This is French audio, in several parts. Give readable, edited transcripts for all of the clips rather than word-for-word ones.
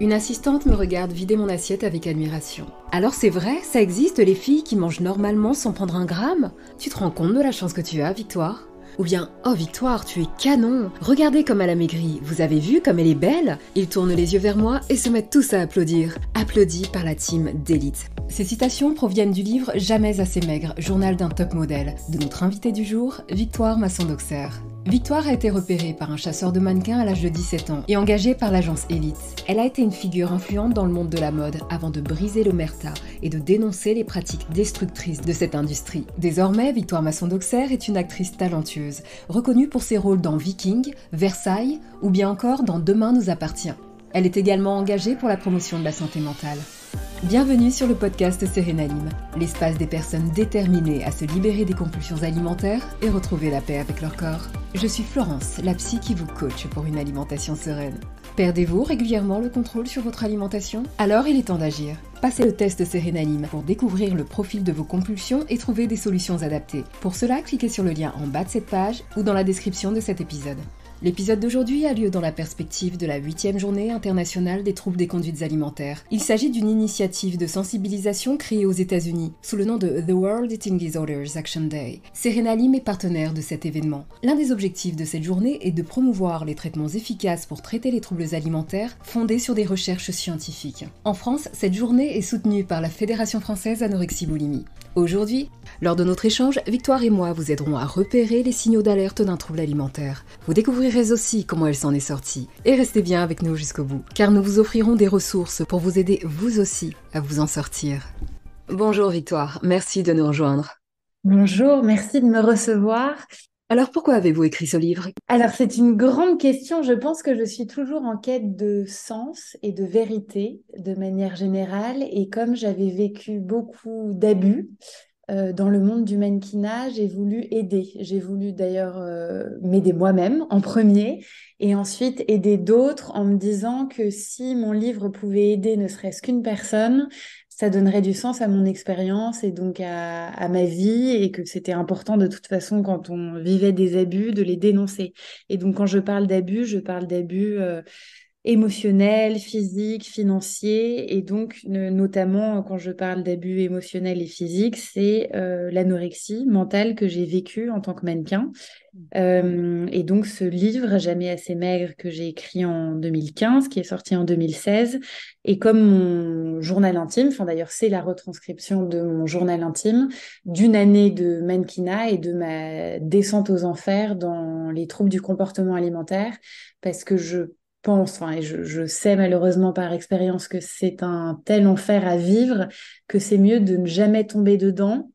Une assistante me regarde vider mon assiette avec admiration. Alors c'est vrai, ça existe les filles qui mangent normalement sans prendre un gramme? Tu te rends compte de la chance que tu as, Victoire? Ou bien, oh Victoire, tu es canon! Regardez comme elle a maigri, vous avez vu comme elle est belle? Ils tournent les yeux vers moi et se mettent tous à applaudir. Applaudis par la team d'élite. Ces citations proviennent du livre Jamais assez maigre, journal d'un top modèle, de notre invitée du jour, Victoire Masson-Doxer. Victoire a été repérée par un chasseur de mannequins à l'âge de 17 ans et engagée par l'agence Elite. Elle a été une figure influente dans le monde de la mode avant de briser l'omerta et de dénoncer les pratiques destructrices de cette industrie. Désormais, Victoire Masson-Doxer est une actrice talentueuse, reconnue pour ses rôles dans Viking, Versailles ou bien encore dans Demain nous appartient. Elle est également engagée pour la promotion de la santé mentale. Bienvenue sur le podcast Sérénalim, l'espace des personnes déterminées à se libérer des compulsions alimentaires et retrouver la paix avec leur corps. Je suis Florence, la psy qui vous coach pour une alimentation sereine. Perdez-vous régulièrement le contrôle sur votre alimentation? Alors il est temps d'agir. Passez le test Sérénalim pour découvrir le profil de vos compulsions et trouver des solutions adaptées. Pour cela, cliquez sur le lien en bas de cette page ou dans la description de cet épisode. L'épisode d'aujourd'hui a lieu dans la perspective de la 8e journée internationale des troubles des conduites alimentaires. Il s'agit d'une initiative de sensibilisation créée aux États-Unis sous le nom de The World Eating Disorders Action Day. Sérénalim est partenaire de cet événement. L'un des objectifs de cette journée est de promouvoir les traitements efficaces pour traiter les troubles alimentaires fondés sur des recherches scientifiques. En France, cette journée est soutenue par la Fédération française Anorexie-Boulimie. Aujourd'hui, lors de notre échange, Victoire et moi vous aiderons à repérer les signaux d'alerte d'un trouble alimentaire. Vous découvrirez aussi comment elle s'en est sortie. Et restez bien avec nous jusqu'au bout, car nous vous offrirons des ressources pour vous aider vous aussi à vous en sortir. Bonjour Victoire, merci de nous rejoindre. Bonjour, merci de me recevoir. Alors pourquoi avez-vous écrit ce livre? Alors, c'est une grande question. Je pense que je suis toujours en quête de sens et de vérité de manière générale. Et comme j'avais vécu beaucoup d'abus dans le monde du mannequinat, j'ai voulu aider. J'ai voulu d'ailleurs m'aider moi-même en premier et ensuite aider d'autres en me disant que si mon livre pouvait aider ne serait-ce qu'une personne, ça donnerait du sens à mon expérience et donc à ma vie et que c'était important de toute façon quand on vivait des abus de les dénoncer. Et donc quand je parle d'abus émotionnels, physiques, financiers et donc notamment quand je parle d'abus émotionnels et physiques, c'est l'anorexie mentale que j'ai vécue en tant que mannequin. Et donc ce livre, Jamais assez maigre, que j'ai écrit en 2015, qui est sorti en 2016, et comme mon journal intime, enfin d'ailleurs c'est la retranscription de mon journal intime, d'une année de mannequinat et de ma descente aux enfers dans les troubles du comportement alimentaire, parce que je pense, enfin, et je sais malheureusement par expérience que c'est un tel enfer à vivre que c'est mieux de ne jamais tomber dedans.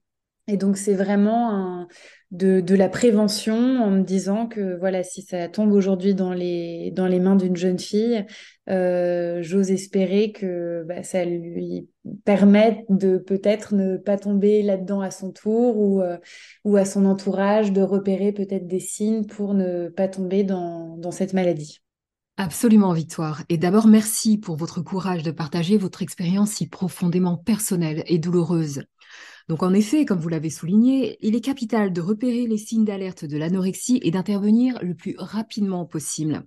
Et donc, c'est vraiment de la prévention en me disant que voilà, si ça tombe aujourd'hui dans les mains d'une jeune fille, j'ose espérer que bah, ça lui permette de peut-être ne pas tomber là-dedans à son tour ou à son entourage, de repérer peut-être des signes pour ne pas tomber dans cette maladie. Absolument Victoire. Et d'abord merci pour votre courage de partager votre expérience si profondément personnelle et douloureuse. Donc en effet, comme vous l'avez souligné, il est capital de repérer les signes d'alerte de l'anorexie et d'intervenir le plus rapidement possible.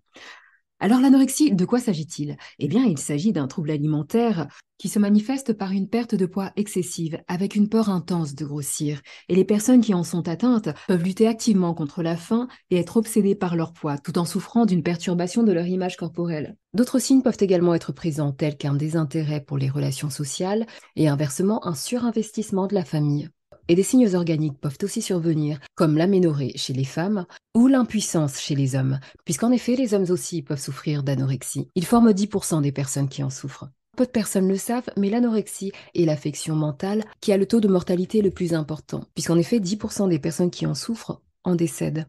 Alors l'anorexie, de quoi s'agit-il? Eh bien, il s'agit d'un trouble alimentaire qui se manifeste par une perte de poids excessive, avec une peur intense de grossir. Et les personnes qui en sont atteintes peuvent lutter activement contre la faim et être obsédées par leur poids, tout en souffrant d'une perturbation de leur image corporelle. D'autres signes peuvent également être présents, tels qu'un désintérêt pour les relations sociales et inversement un surinvestissement de la famille. Et des signes organiques peuvent aussi survenir, comme l'aménorrhée chez les femmes ou l'impuissance chez les hommes, puisqu'en effet, les hommes aussi peuvent souffrir d'anorexie. Ils forment 10% des personnes qui en souffrent. Peu de personnes le savent, mais l'anorexie est l'affection mentale qui a le taux de mortalité le plus important, puisqu'en effet, 10% des personnes qui en souffrent en décèdent,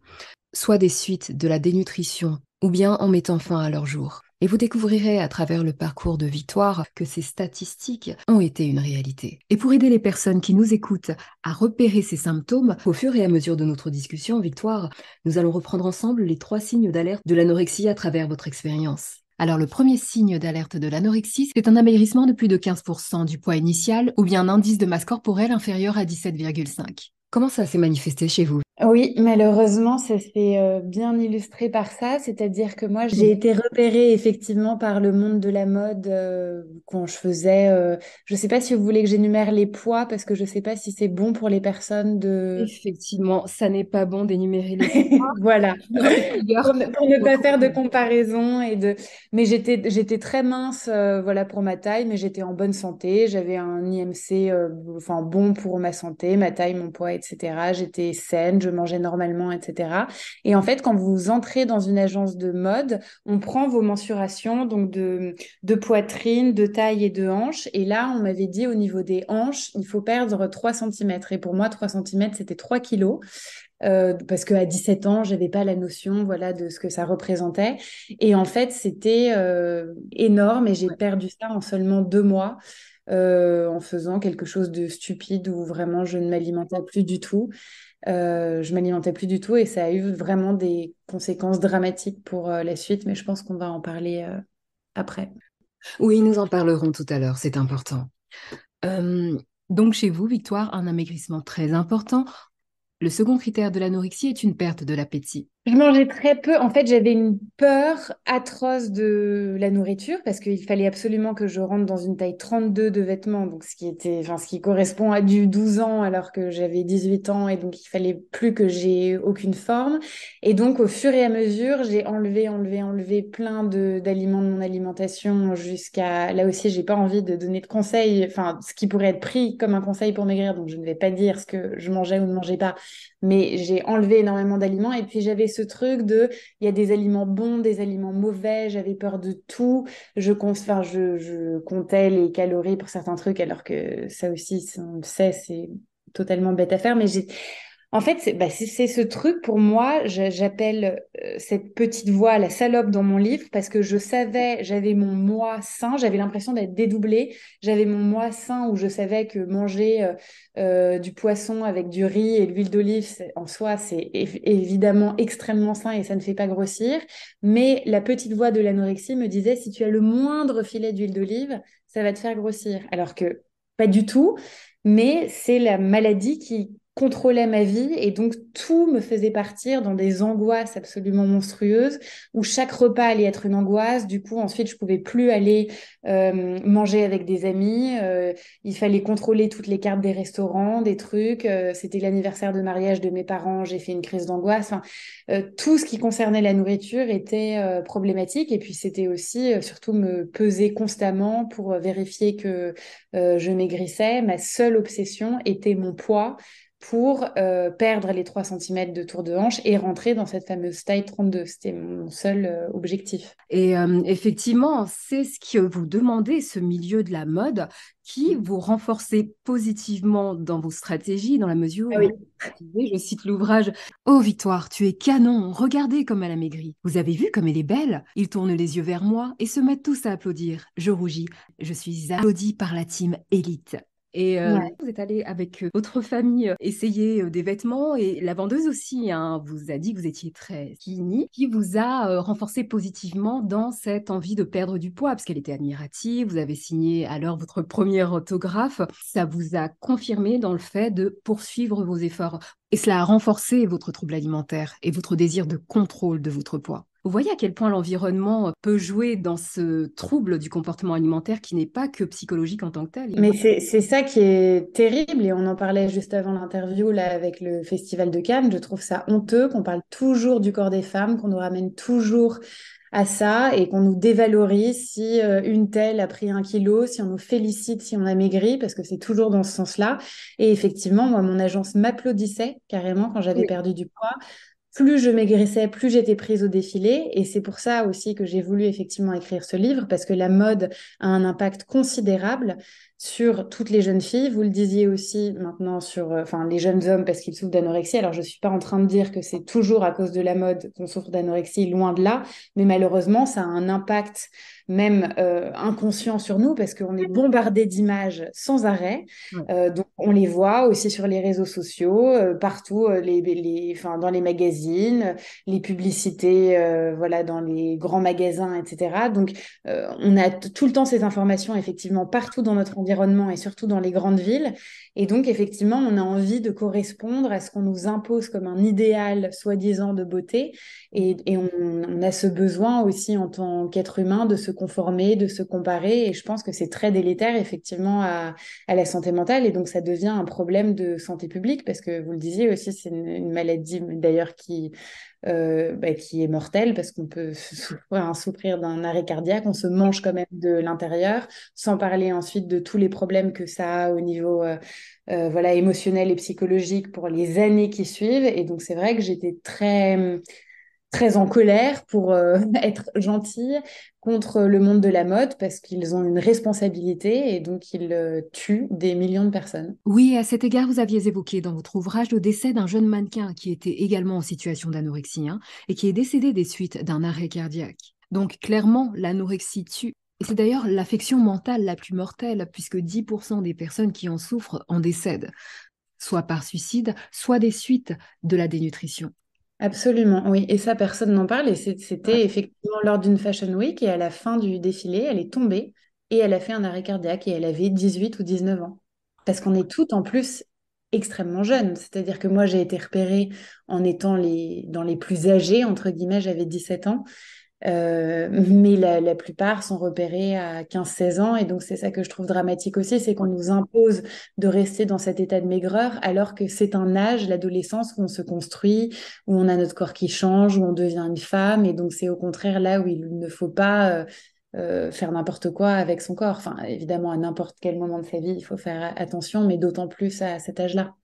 soit des suites de la dénutrition ou bien en mettant fin à leur jour. Et vous découvrirez à travers le parcours de Victoire que ces statistiques ont été une réalité. Et pour aider les personnes qui nous écoutent à repérer ces symptômes, au fur et à mesure de notre discussion, Victoire, nous allons reprendre ensemble les 3 signes d'alerte de l'anorexie à travers votre expérience. Alors le premier signe d'alerte de l'anorexie, c'est un amaigrissement de plus de 15% du poids initial ou bien un indice de masse corporelle inférieur à 17,5. Comment ça s'est manifesté chez vous? Oui, malheureusement, ça s'est bien illustré par ça. C'est-à-dire que moi, j'ai Mhm. été repérée effectivement par le monde de la mode quand je faisais. Je ne sais pas si vous voulez que j'énumère les poids parce que je ne sais pas si c'est bon pour les personnes de. Effectivement, ça n'est pas bon d'énumérer les points. Voilà. Avec rigueur. Pour ne pas faire de comparaison et de. Mais j'étais très mince, voilà, pour ma taille, mais j'étais en bonne santé. J'avais un IMC, enfin, bon pour ma santé, ma taille, mon poids, etc. J'étais saine, je mangeais normalement, etc. Et en fait, quand vous entrez dans une agence de mode, on prend vos mensurations, donc de poitrine, de taille et de hanche. Et là, on m'avait dit au niveau des hanches, il faut perdre 3 centimètres. Et pour moi, 3 centimètres, c'était 3 kilos. Parce qu'à 17 ans, j'avais pas la notion, voilà, de ce que ça représentait. Et en fait, c'était énorme et j'ai Ouais. perdu ça en seulement 2 mois, en faisant quelque chose de stupide où vraiment je ne m'alimentais plus du tout. Je m'alimentais plus du tout et ça a eu vraiment des conséquences dramatiques pour la suite, mais je pense qu'on va en parler après. Oui, nous en parlerons tout à l'heure, c'est important. Euh, donc chez vous, Victoire, un amaigrissement très important. Le second critère de l'anorexie est une perte de l'appétit. Je mangeais très peu. En fait, j'avais une peur atroce de la nourriture parce qu'il fallait absolument que je rentre dans une taille 32 de vêtements, donc ce qui correspond à du 12 ans alors que j'avais 18 ans et donc il fallait plus que j'ai aucune forme. Et donc, au fur et à mesure, j'ai enlevé plein d'aliments de mon alimentation jusqu'à, là aussi, j'ai pas envie de donner de conseils, enfin, ce qui pourrait être pris comme un conseil pour maigrir, donc je ne vais pas dire ce que je mangeais ou ne mangeais pas, mais j'ai enlevé énormément d'aliments et puis j'avais ce truc de, il y a des aliments bons, des aliments mauvais, j'avais peur de tout. Je comptais les calories pour certains trucs alors que ça aussi, on le sait, c'est totalement bête à faire. Mais en fait, c'est ce truc pour moi, j'appelle cette petite voix la salope dans mon livre parce que je savais, j'avais mon moi sain, j'avais l'impression d'être dédoublée, j'avais mon moi sain où je savais que manger du poisson avec du riz et de l'huile d'olive, en soi, c'est évidemment extrêmement sain et ça ne fait pas grossir. Mais la petite voix de l'anorexie me disait, si tu as le moindre filet d'huile d'olive, ça va te faire grossir. Alors que pas du tout, mais c'est la maladie qui contrôlait ma vie et donc tout me faisait partir dans des angoisses absolument monstrueuses où chaque repas allait être une angoisse. Du coup, ensuite, je pouvais plus aller manger avec des amis. Il fallait contrôler toutes les cartes des restaurants, des trucs. C'était l'anniversaire de mariage de mes parents, j'ai fait une crise d'angoisse. Enfin, tout ce qui concernait la nourriture était problématique et puis c'était aussi surtout me peser constamment pour vérifier que je maigrissais. Ma seule obsession était mon poids pour perdre les 3 centimètres de tour de hanche et rentrer dans cette fameuse taille 32. C'était mon seul objectif. Et effectivement, c'est ce que vous demandez, ce milieu de la mode, qui vous renforcez positivement dans vos stratégies, dans la mesure Ah où oui. je cite l'ouvrage, Oh Victoire, tu es canon, regardez comme elle a maigri. Vous avez vu comme elle est belle? Ils tournent les yeux vers moi et se mettent tous à applaudir. Je rougis. Je suis applaudie par la team élite. Et Ouais. vous êtes allé avec votre famille essayer des vêtements et la vendeuse aussi vous a dit que vous étiez très skinny, qui vous a renforcé positivement dans cette envie de perdre du poids parce qu'elle était admirative. Vous avez signé alors votre premier autographe. Ça vous a confirmé dans le fait de poursuivre vos efforts et cela a renforcé votre trouble alimentaire et votre désir de contrôle de votre poids. Vous voyez à quel point l'environnement peut jouer dans ce trouble du comportement alimentaire qui n'est pas que psychologique en tant que tel. Mais c'est ça qui est terrible et on en parlait juste avant l'interview là avec le Festival de Cannes. Je trouve ça honteux qu'on parle toujours du corps des femmes, qu'on nous ramène toujours à ça et qu'on nous dévalorise si une telle a pris 1 kilo, si on nous félicite si on a maigri, parce que c'est toujours dans ce sens-là. Et effectivement, moi, mon agence m'applaudissait carrément quand j'avais Oui. perdu du poids. Plus je maigrissais, plus j'étais prise au défilé. Et c'est pour ça aussi que j'ai voulu effectivement écrire ce livre, parce que la mode a un impact considérable sur toutes les jeunes filles. Vous le disiez aussi maintenant sur enfin, les jeunes hommes parce qu'ils souffrent d'anorexie. Alors, je ne suis pas en train de dire que c'est toujours à cause de la mode qu'on souffre d'anorexie, loin de là. Mais malheureusement, ça a un impact même inconscient sur nous parce qu'on est bombardé d'images sans arrêt. Ouais. Donc, on les voit aussi sur les réseaux sociaux, partout, enfin, dans les magazines magazines, les publicités voilà, dans les grands magasins, etc. Donc, on a tout le temps ces informations, effectivement, partout dans notre environnement et surtout dans les grandes villes. Et donc, effectivement, on a envie de correspondre à ce qu'on nous impose comme un idéal, soi-disant, de beauté. Et on a ce besoin aussi, en tant qu'être humain, de se conformer, de se comparer. Et je pense que c'est très délétère, effectivement, à la santé mentale. Et donc, ça devient un problème de santé publique, parce que vous le disiez aussi, c'est une maladie, d'ailleurs, qui est mortelle, parce qu'on peut souffrir d'un arrêt cardiaque. On se mange quand même de l'intérieur, sans parler ensuite de tous les problèmes que ça a au niveau voilà, émotionnel et psychologique pour les années qui suivent. Et donc, c'est vrai que j'étais très en colère, pour être gentille, contre le monde de la mode, parce qu'ils ont une responsabilité et donc ils tuent des millions de personnes. Oui, à cet égard, vous aviez évoqué dans votre ouvrage le décès d'un jeune mannequin qui était également en situation d'anorexie, hein, et qui est décédé des suites d'un arrêt cardiaque. Donc clairement, l'anorexie tue. Et c'est d'ailleurs l'affection mentale la plus mortelle, puisque 10% des personnes qui en souffrent en décèdent, soit par suicide, soit des suites de la dénutrition. Absolument, oui. Et ça, personne n'en parle. Et c'était effectivement lors d'une Fashion Week, et à la fin du défilé, elle est tombée et elle a fait un arrêt cardiaque, et elle avait 18 ou 19 ans. Parce qu'on est toutes en plus extrêmement jeunes. C'est-à-dire que moi, j'ai été repérée en étant dans les plus âgés, entre guillemets, j'avais 17 ans. Mais la plupart sont repérés à 15-16 ans. Et donc, c'est ça que je trouve dramatique aussi, c'est qu'on nous impose de rester dans cet état de maigreur, alors que c'est un âge, l'adolescence, où on se construit, où on a notre corps qui change, où on devient une femme. Et donc, c'est au contraire là où il ne faut pas faire n'importe quoi avec son corps. Enfin, évidemment, à n'importe quel moment de sa vie, il faut faire attention, mais d'autant plus à cet âge-là.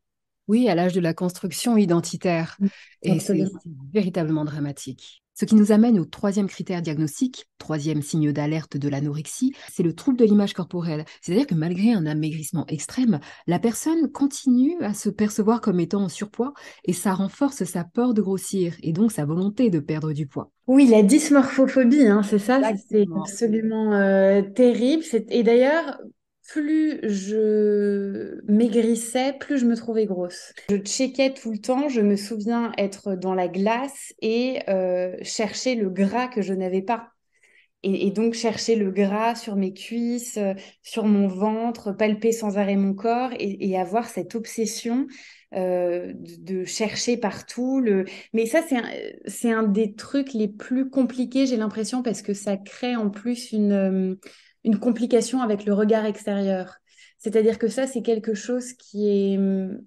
Oui, à l'âge de la construction identitaire. Et c'est Absolument. véritablement dramatique. Ce qui nous amène au troisième critère diagnostique, troisième signe d'alerte de l'anorexie, c'est le trouble de l'image corporelle. C'est-à-dire que malgré un amaigrissement extrême, la personne continue à se percevoir comme étant en surpoids, et ça renforce sa peur de grossir et donc sa volonté de perdre du poids. Oui, la dysmorphophobie, hein, c'est ça, c'est Exactement. absolument terrible. Et d'ailleurs, plus je maigrissais, plus je me trouvais grosse. Je checkais tout le temps, je me souviens être dans la glace et chercher le gras que je n'avais pas. Et donc chercher le gras sur mes cuisses, sur mon ventre, palper sans arrêt mon corps, et avoir cette obsession de chercher partout. Mais ça, c'est un des trucs les plus compliqués, j'ai l'impression, parce que ça crée en plus une complication avec le regard extérieur. C'est-à-dire que ça, c'est quelque chose qui est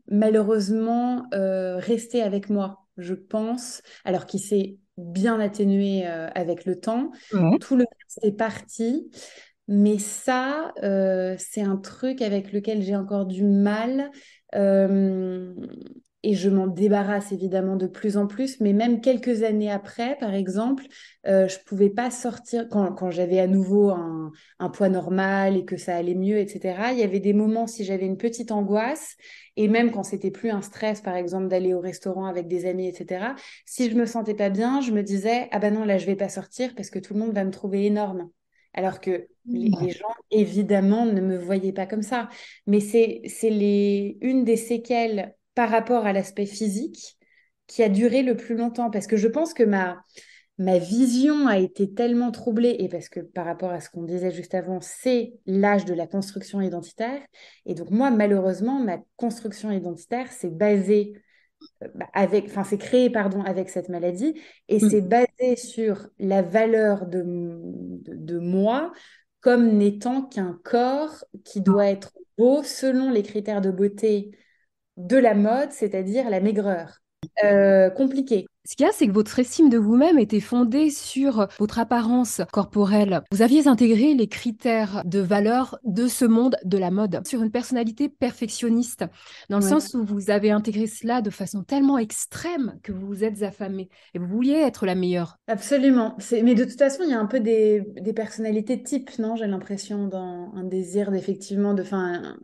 malheureusement resté avec moi, je pense, alors qu'il s'est bien atténué avec le temps. Ouais. Tout le reste est parti. Mais ça, c'est un truc avec lequel j'ai encore du mal. euh, et je m'en débarrasse évidemment de plus en plus. Mais même quelques années après, par exemple, je pouvais pas sortir quand j'avais à nouveau un poids normal et que ça allait mieux, etc. Il y avait des moments, si j'avais une petite angoisse, et même quand c'était plus un stress, par exemple, d'aller au restaurant avec des amis, etc. Si je me sentais pas bien, je me disais, ah ben non, là, je vais pas sortir parce que tout le monde va me trouver énorme. Alors que les gens, évidemment, ne me voyaient pas comme ça. Mais c'est une des séquelles par rapport à l'aspect physique qui a duré le plus longtemps. Parce que je pense que ma vision a été tellement troublée, et parce que par rapport à ce qu'on disait juste avant, c'est l'âge de la construction identitaire. Et donc moi, malheureusement, ma construction identitaire, c'est créé, pardon, avec cette maladie, et c'est basé sur la valeur de moi comme n'étant qu'un corps qui doit être beau selon les critères de beauté de la mode, c'est-à-dire la maigreur. Compliqué. Ce qu'il y a, c'est que votre estime de vous-même était fondée sur votre apparence corporelle. Vous aviez intégré les critères de valeur de ce monde de la mode sur une personnalité perfectionniste, dans le Ouais. sens où vous avez intégré cela de façon tellement extrême que vous vous êtes affamé et vous vouliez être la meilleure. Absolument. Mais de toute façon, il y a un peu des personnalités types, non? J'ai l'impression, dans un désir d'effectivement, enfin,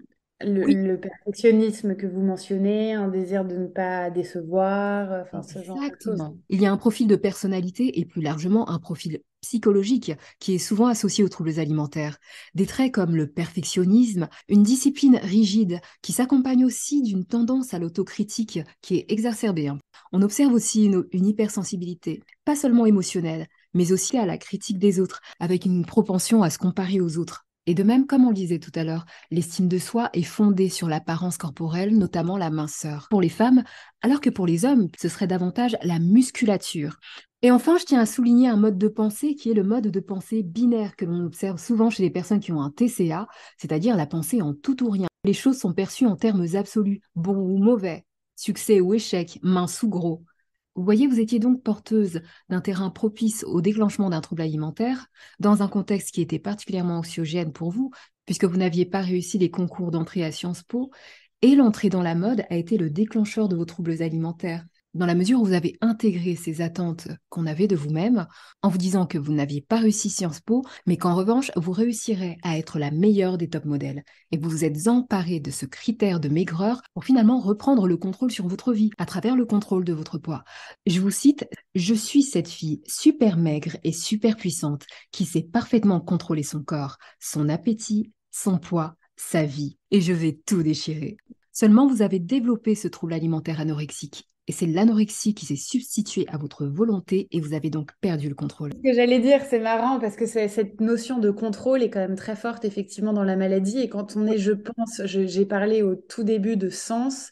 Oui, le perfectionnisme que vous mentionnez, un désir de ne pas décevoir, enfin, ce genre de choses. exactement. Il y a un profil de personnalité et plus largement un profil psychologique qui est souvent associé aux troubles alimentaires. Des traits comme le perfectionnisme, une discipline rigide qui s'accompagne aussi d'une tendance à l'autocritique qui est exacerbée, hein. On observe aussi une hypersensibilité, pas seulement émotionnelle, mais aussi à la critique des autres, avec une propension à se comparer aux autres. Et de même, comme on le disait tout à l'heure, l'estime de soi est fondée sur l'apparence corporelle, notamment la minceur. Pour les femmes, alors que pour les hommes, ce serait davantage la musculature. Et enfin, je tiens à souligner un mode de pensée qui est le mode de pensée binaire que l'on observe souvent chez les personnes qui ont un TCA, c'est-à-dire la pensée en tout ou rien. Les choses sont perçues en termes absolus, bon ou mauvais, succès ou échec, mince ou gros. Vous voyez, vous étiez donc porteuse d'un terrain propice au déclenchement d'un trouble alimentaire, dans un contexte qui était particulièrement anxiogène pour vous, puisque vous n'aviez pas réussi les concours d'entrée à Sciences Po, et l'entrée dans la mode a été le déclencheur de vos troubles alimentaires, dans la mesure où vous avez intégré ces attentes qu'on avait de vous-même, en vous disant que vous n'aviez pas réussi Sciences Po, mais qu'en revanche, vous réussirez à être la meilleure des top modèles. Et vous vous êtes emparé de ce critère de maigreur pour finalement reprendre le contrôle sur votre vie, à travers le contrôle de votre poids. Je vous cite, je suis cette fille super maigre et super puissante qui sait parfaitement contrôler son corps, son appétit, son poids, sa vie, et je vais tout déchirer. Seulement, vous avez développé ce trouble alimentaire anorexique. Et c'est l'anorexie qui s'est substituée à votre volonté et vous avez donc perdu le contrôle. Ce que j'allais dire, c'est marrant parce que cette notion de contrôle est quand même très forte effectivement dans la maladie. Et quand on est, je pense, j'ai parlé au tout début de sens.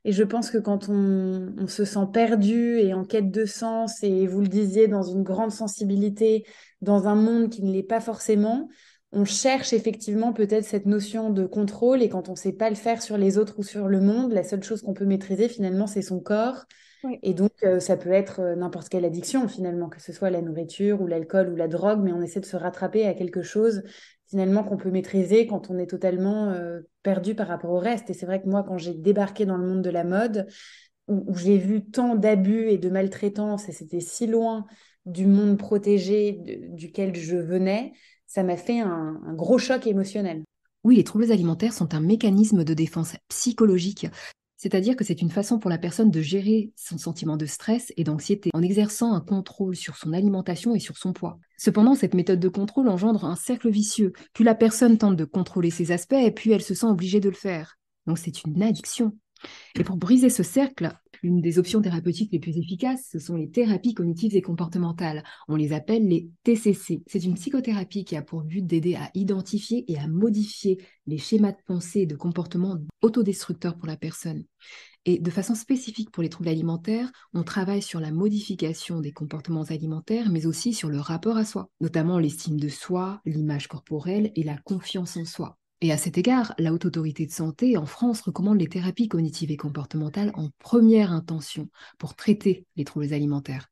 Et je pense que quand on se sent perdu et en quête de sens, et vous le disiez, dans une grande sensibilité, dans un monde qui ne l'est pas forcément, on cherche effectivement peut-être cette notion de contrôle. Et quand on ne sait pas le faire sur les autres ou sur le monde, la seule chose qu'on peut maîtriser finalement, c'est son corps. Oui. Et donc, ça peut être n'importe quelle addiction finalement, que ce soit la nourriture ou l'alcool ou la drogue, mais on essaie de se rattraper à quelque chose finalement qu'on peut maîtriser quand on est totalement perdu par rapport au reste. Et c'est vrai que moi, quand j'ai débarqué dans le monde de la mode, où j'ai vu tant d'abus et de maltraitance, et c'était si loin du monde protégé duquel je venais, ça m'a fait un gros choc émotionnel. Oui, les troubles alimentaires sont un mécanisme de défense psychologique, c'est-à-dire que c'est une façon pour la personne de gérer son sentiment de stress et d'anxiété en exerçant un contrôle sur son alimentation et sur son poids. Cependant, cette méthode de contrôle engendre un cercle vicieux. Plus la personne tente de contrôler ses aspects, et puis elle se sent obligée de le faire. Donc c'est une addiction. Et pour briser ce cercle, une des options thérapeutiques les plus efficaces, ce sont les thérapies cognitives et comportementales. On les appelle les TCC. C'est une psychothérapie qui a pour but d'aider à identifier et à modifier les schémas de pensée et de comportement autodestructeurs pour la personne. Et de façon spécifique pour les troubles alimentaires, on travaille sur la modification des comportements alimentaires, mais aussi sur le rapport à soi, notamment l'estime de soi, l'image corporelle et la confiance en soi. Et à cet égard, la Haute Autorité de Santé en France recommande les thérapies cognitives et comportementales en première intention pour traiter les troubles alimentaires.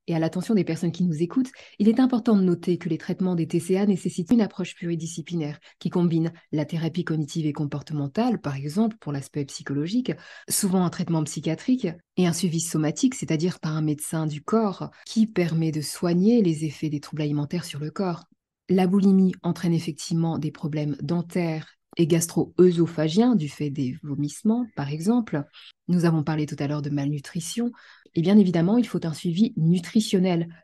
Et à l'attention des personnes qui nous écoutent, il est important de noter que les traitements des TCA nécessitent une approche pluridisciplinaire qui combine la thérapie cognitive et comportementale, par exemple pour l'aspect psychologique, souvent un traitement psychiatrique, et un suivi somatique, c'est-à-dire par un médecin du corps, qui permet de soigner les effets des troubles alimentaires sur le corps. La boulimie entraîne effectivement des problèmes dentaires et gastro-œsophagiens du fait des vomissements, par exemple. Nous avons parlé tout à l'heure de malnutrition. Et bien évidemment, il faut un suivi nutritionnel,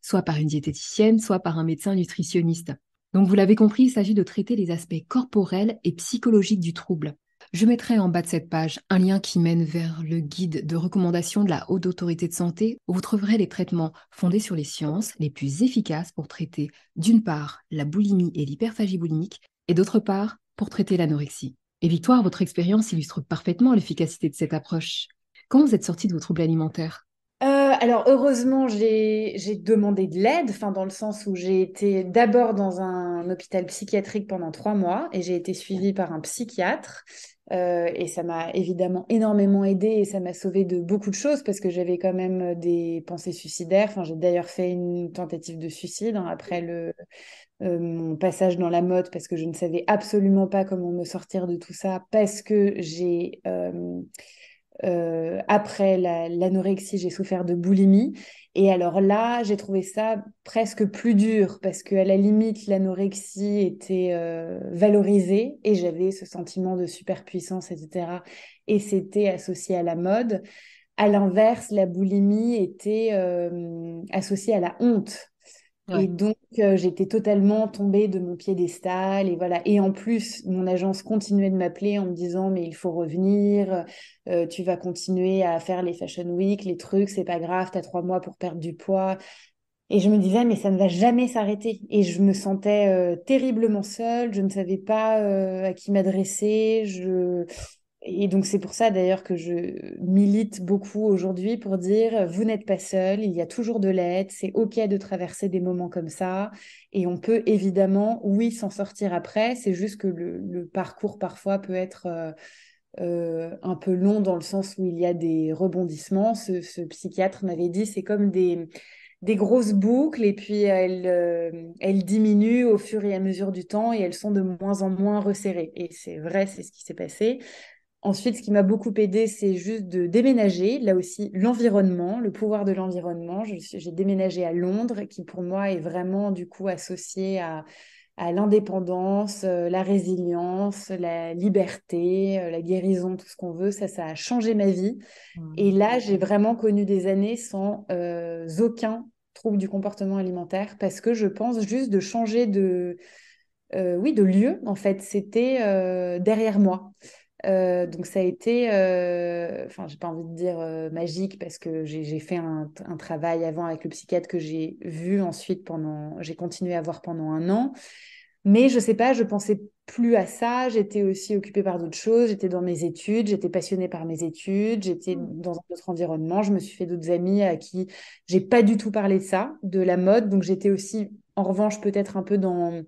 soit par une diététicienne, soit par un médecin nutritionniste. Donc vous l'avez compris, il s'agit de traiter les aspects corporels et psychologiques du trouble. Je mettrai en bas de cette page un lien qui mène vers le guide de recommandation de la Haute Autorité de Santé où vous trouverez les traitements fondés sur les sciences les plus efficaces pour traiter d'une part la boulimie et l'hyperphagie boulimique et d'autre part pour traiter l'anorexie. Et Victoire, votre expérience illustre parfaitement l'efficacité de cette approche. Quand vous êtes sortie de vos troubles alimentaires? Alors heureusement, j'ai demandé de l'aide, enfin dans le sens où j'ai été d'abord dans un hôpital psychiatrique pendant 3 mois et j'ai été suivie par un psychiatre. Et ça m'a évidemment énormément aidée et ça m'a sauvée de beaucoup de choses parce que j'avais quand même des pensées suicidaires. Enfin, j'ai d'ailleurs fait une tentative de suicide, hein, après mon passage dans la mode parce que je ne savais absolument pas comment me sortir de tout ça parce que après l'anorexie, j'ai souffert de boulimie. Et alors là, j'ai trouvé ça presque plus dur parce qu'à la limite, l'anorexie était valorisée et j'avais ce sentiment de superpuissance, etc. Et c'était associé à la mode. À l'inverse, la boulimie était associée à la honte. Et Ouais. donc, j'étais totalement tombée de mon piédestal. Et voilà. Et en plus, mon agence continuait de m'appeler en me disant, mais il faut revenir, tu vas continuer à faire les Fashion Week, les trucs, c'est pas grave, tu as 3 mois pour perdre du poids. Et je me disais, mais ça ne va jamais s'arrêter. Et je me sentais terriblement seule, je ne savais pas à qui m'adresser. Et donc c'est pour ça d'ailleurs que je milite beaucoup aujourd'hui pour dire, vous n'êtes pas seul, il y a toujours de l'aide, c'est OK de traverser des moments comme ça. Et on peut évidemment, oui, s'en sortir après. C'est juste que le parcours parfois peut être un peu long dans le sens où il y a des rebondissements. Ce psychiatre m'avait dit, c'est comme des grosses boucles et puis elles diminuent au fur et à mesure du temps et elles sont de moins en moins resserrées. Et c'est vrai, c'est ce qui s'est passé. Ensuite, ce qui m'a beaucoup aidé, c'est juste de déménager. Là aussi, l'environnement, le pouvoir de l'environnement. J'ai déménagé à Londres, qui pour moi est vraiment du coup associé à l'indépendance, la résilience, la liberté, la guérison, tout ce qu'on veut. Ça a changé ma vie. Et Mm. là, j'ai vraiment connu des années sans aucun trouble du comportement alimentaire parce que je pense juste de changer oui, de lieu. En fait, c'était derrière moi. Donc ça a été, enfin, j'ai pas envie de dire magique parce que j'ai fait un travail avant avec le psychiatre que j'ai vu ensuite j'ai continué à voir pendant un an. Mais je sais pas, je pensais plus à ça. J'étais aussi occupée par d'autres choses. J'étais dans mes études, j'étais passionnée par mes études, j'étais dans un autre environnement. Je me suis fait d'autres amis à qui j'ai pas du tout parlé de ça, de la mode. Donc j'étais aussi, en revanche, peut-être un peu dans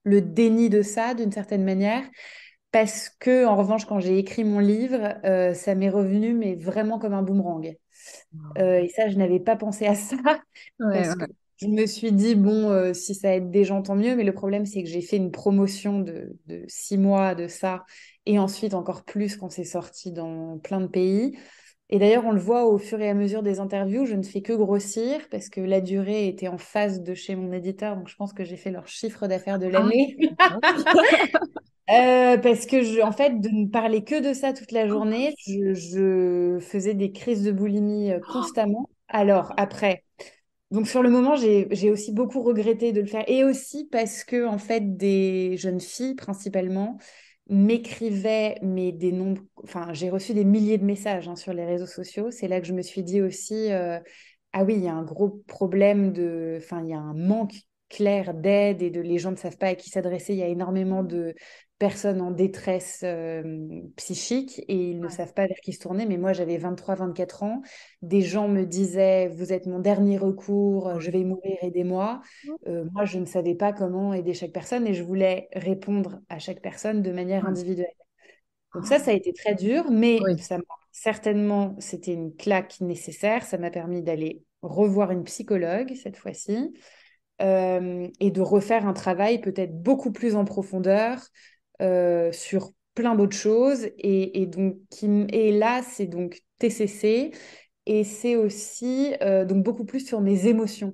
le déni de ça d'une certaine manière. Parce que, en revanche, quand j'ai écrit mon livre, ça m'est revenu, mais vraiment comme un boomerang. Et ça, je n'avais pas pensé à ça, Ouais, parce que ouais. je me suis dit, bon, si ça aide des gens, tant mieux. Mais le problème, c'est que j'ai fait une promotion de 6 mois de ça, et ensuite encore plus quand c'est sorti dans plein de pays. Et d'ailleurs, on le voit au fur et à mesure des interviews, je ne fais que grossir, parce que la durée était en phase de chez mon éditeur, donc je pense que j'ai fait leur chiffre d'affaires de Ah, l'année. Parce que, en fait, de ne parler que de ça toute la journée, je faisais des crises de boulimie constamment. Alors, après, donc sur le moment, j'ai aussi beaucoup regretté de le faire. Et aussi parce que, en fait, des jeunes filles, principalement, m'écrivaient, mais des nombres... Enfin, j'ai reçu des milliers de messages hein, sur les réseaux sociaux. C'est là que je me suis dit aussi, ah oui, il y a un gros problème de... Enfin, il y a un manque clair d'aide et les gens ne savent pas à qui s'adresser. Il y a énormément de personnes en détresse psychique et ils ne savent pas vers qui se tourner. Mais moi, j'avais 23, 24 ans. Des gens me disaient, vous êtes mon dernier recours, je vais mourir, aidez-moi. Moi, je ne savais pas comment aider chaque personne et je voulais répondre à chaque personne de manière ouais. individuelle. Donc ça a été très dur, mais Oui. ça m'a certainement, c'était une claque nécessaire. Ça m'a permis d'aller revoir une psychologue cette fois-ci et de refaire un travail peut-être beaucoup plus en profondeur sur plein d'autres choses. Et donc, et là, c'est donc TCC et c'est aussi donc beaucoup plus sur mes émotions.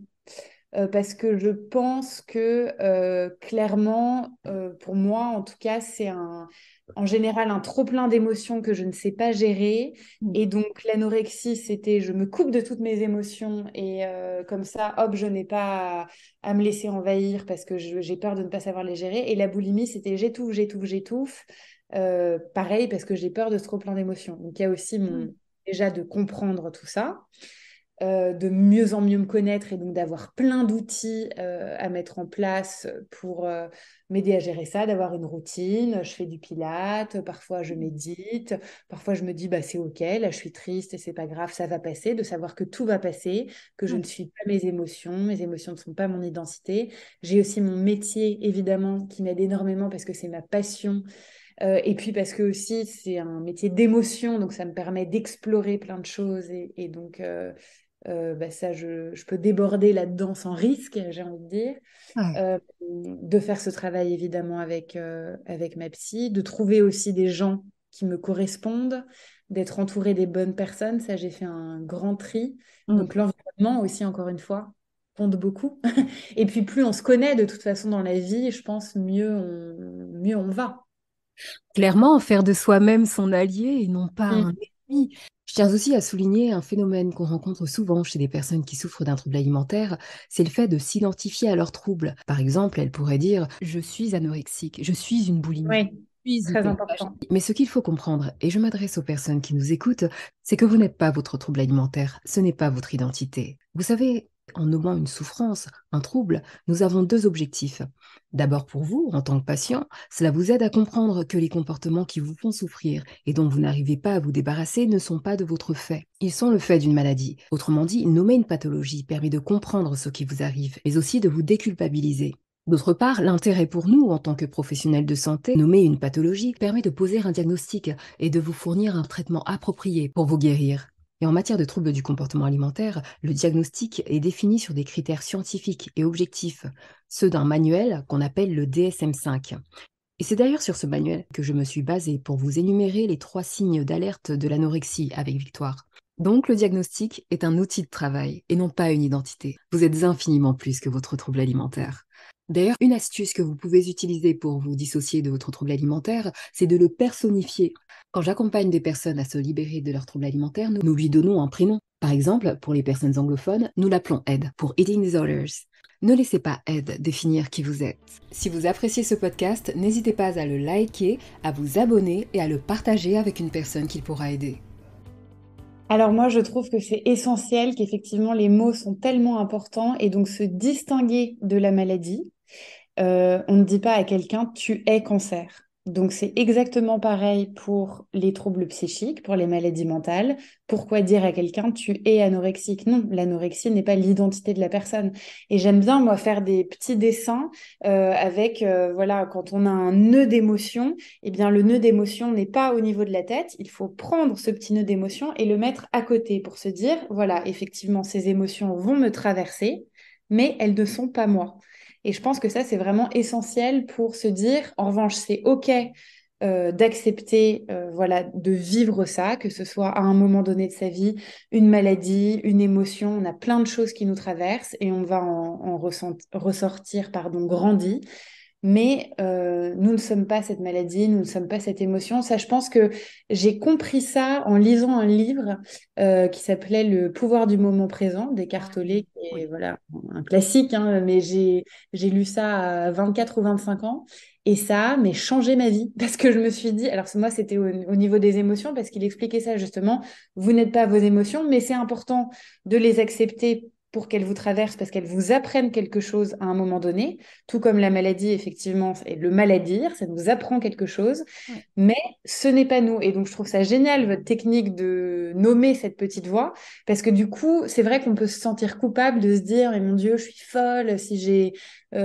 Parce que je pense que clairement, pour moi, en tout cas, en général un trop-plein d'émotions que je ne sais pas gérer. Mm. Et donc, l'anorexie, c'était je me coupe de toutes mes émotions et comme ça, hop, je n'ai pas à me laisser envahir parce que j'ai peur de ne pas savoir les gérer. Et la boulimie, c'était j'étouffe, j'étouffe, j'étouffe. Pareil, parce que j'ai peur de ce trop-plein d'émotions. Donc, il y a aussi déjà de comprendre tout ça de mieux en mieux me connaître et donc d'avoir plein d'outils à mettre en place pour m'aider à gérer ça, d'avoir une routine. Je fais du pilate, parfois je médite, parfois je me dis bah c'est ok, là je suis triste et c'est pas grave, ça va passer, de savoir que tout va passer, que je ne suis pas mes émotions ne sont pas mon identité. J'ai aussi mon métier évidemment qui m'aide énormément parce que c'est ma passion. Et puis parce que aussi c'est un métier d'émotion, donc ça me permet d'explorer plein de choses et donc bah ça, je peux déborder là-dedans sans risque, j'ai envie de dire. Ouais. De faire ce travail évidemment avec ma psy, de trouver aussi des gens qui me correspondent, d'être entourée des bonnes personnes. Ça, j'ai fait un grand tri. Mm. Donc l'environnement aussi, encore une fois, compte beaucoup. Et puis plus on se connaît de toute façon dans la vie, je pense, mieux on va. Clairement, faire de soi-même son allié et non pas un Mm. Oui, je tiens aussi à souligner un phénomène qu'on rencontre souvent chez des personnes qui souffrent d'un trouble alimentaire, c'est le fait de s'identifier à leurs troubles. Par exemple, elles pourraient dire je suis anorexique, je suis une boulimie, Oui, je suis très hyperphagie. important. Mais ce qu'il faut comprendre, et je m'adresse aux personnes qui nous écoutent, c'est que vous n'êtes pas votre trouble alimentaire, ce n'est pas votre identité. Vous savez, en nommant une souffrance, un trouble, nous avons deux objectifs. D'abord pour vous, en tant que patient, cela vous aide à comprendre que les comportements qui vous font souffrir et dont vous n'arrivez pas à vous débarrasser ne sont pas de votre fait. Ils sont le fait d'une maladie. Autrement dit, nommer une pathologie permet de comprendre ce qui vous arrive, mais aussi de vous déculpabiliser. D'autre part, l'intérêt pour nous, en tant que professionnels de santé, nommer une pathologie permet de poser un diagnostic et de vous fournir un traitement approprié pour vous guérir. Et en matière de troubles du comportement alimentaire, le diagnostic est défini sur des critères scientifiques et objectifs, ceux d'un manuel qu'on appelle le DSM-5. Et c'est d'ailleurs sur ce manuel que je me suis basée pour vous énumérer les 3 signes d'alerte de l'anorexie avec Victoire. Donc le diagnostic est un outil de travail et non pas une identité. Vous êtes infiniment plus que votre trouble alimentaire. D'ailleurs, une astuce que vous pouvez utiliser pour vous dissocier de votre trouble alimentaire, c'est de le personnifier. Quand j'accompagne des personnes à se libérer de leur trouble alimentaire, nous lui donnons un prénom. Par exemple, pour les personnes anglophones, nous l'appelons Ed pour Eating Disorders. Ne laissez pas Ed définir qui vous êtes. Si vous appréciez ce podcast, n'hésitez pas à le liker, à vous abonner et à le partager avec une personne qu'il pourra aider. Alors moi, je trouve que c'est essentiel qu'effectivement les mots sont tellement importants et donc se distinguer de la maladie. On ne dit pas à quelqu'un tu es cancer. Donc c'est exactement pareil pour les troubles psychiques, pour les maladies mentales. Pourquoi dire à quelqu'un tu es anorexique? Non, l'anorexie n'est pas l'identité de la personne. Et j'aime bien moi faire des petits dessins avec voilà quand on a un nœud d'émotion, eh bien le nœud d'émotion n'est pas au niveau de la tête. Il faut prendre ce petit nœud d'émotion et le mettre à côté pour se dire voilà effectivement ces émotions vont me traverser, mais elles ne sont pas moi. Et je pense que ça, c'est vraiment essentiel pour se dire, en revanche, c'est OK d'accepter, voilà, de vivre ça, que ce soit à un moment donné de sa vie, une maladie, une émotion. On a plein de choses qui nous traversent et on va ressortir, pardon, grandi. Mais nous ne sommes pas cette maladie, nous ne sommes pas cette émotion. Ça, je pense que j'ai compris ça en lisant un livre qui s'appelait Le pouvoir du moment présent d'Eckhart Tolle, qui est Oui. voilà, un classique, hein, mais j'ai lu ça à 24 ou 25 ans. Et ça a mais changé ma vie parce que je me suis dit, alors moi c'était au niveau des émotions parce qu'il expliquait ça justement, vous n'êtes pas vos émotions, mais c'est important de les accepter pour qu'elles vous traversent parce qu'elles vous apprennent quelque chose à un moment donné, tout comme la maladie, effectivement, et le mal à dire, ça nous apprend quelque chose, Ouais. mais ce n'est pas nous. Et donc, je trouve ça génial, votre technique de nommer cette petite voix, parce que du coup, c'est vrai qu'on peut se sentir coupable de se dire, mais mon Dieu, je suis folle, si j'ai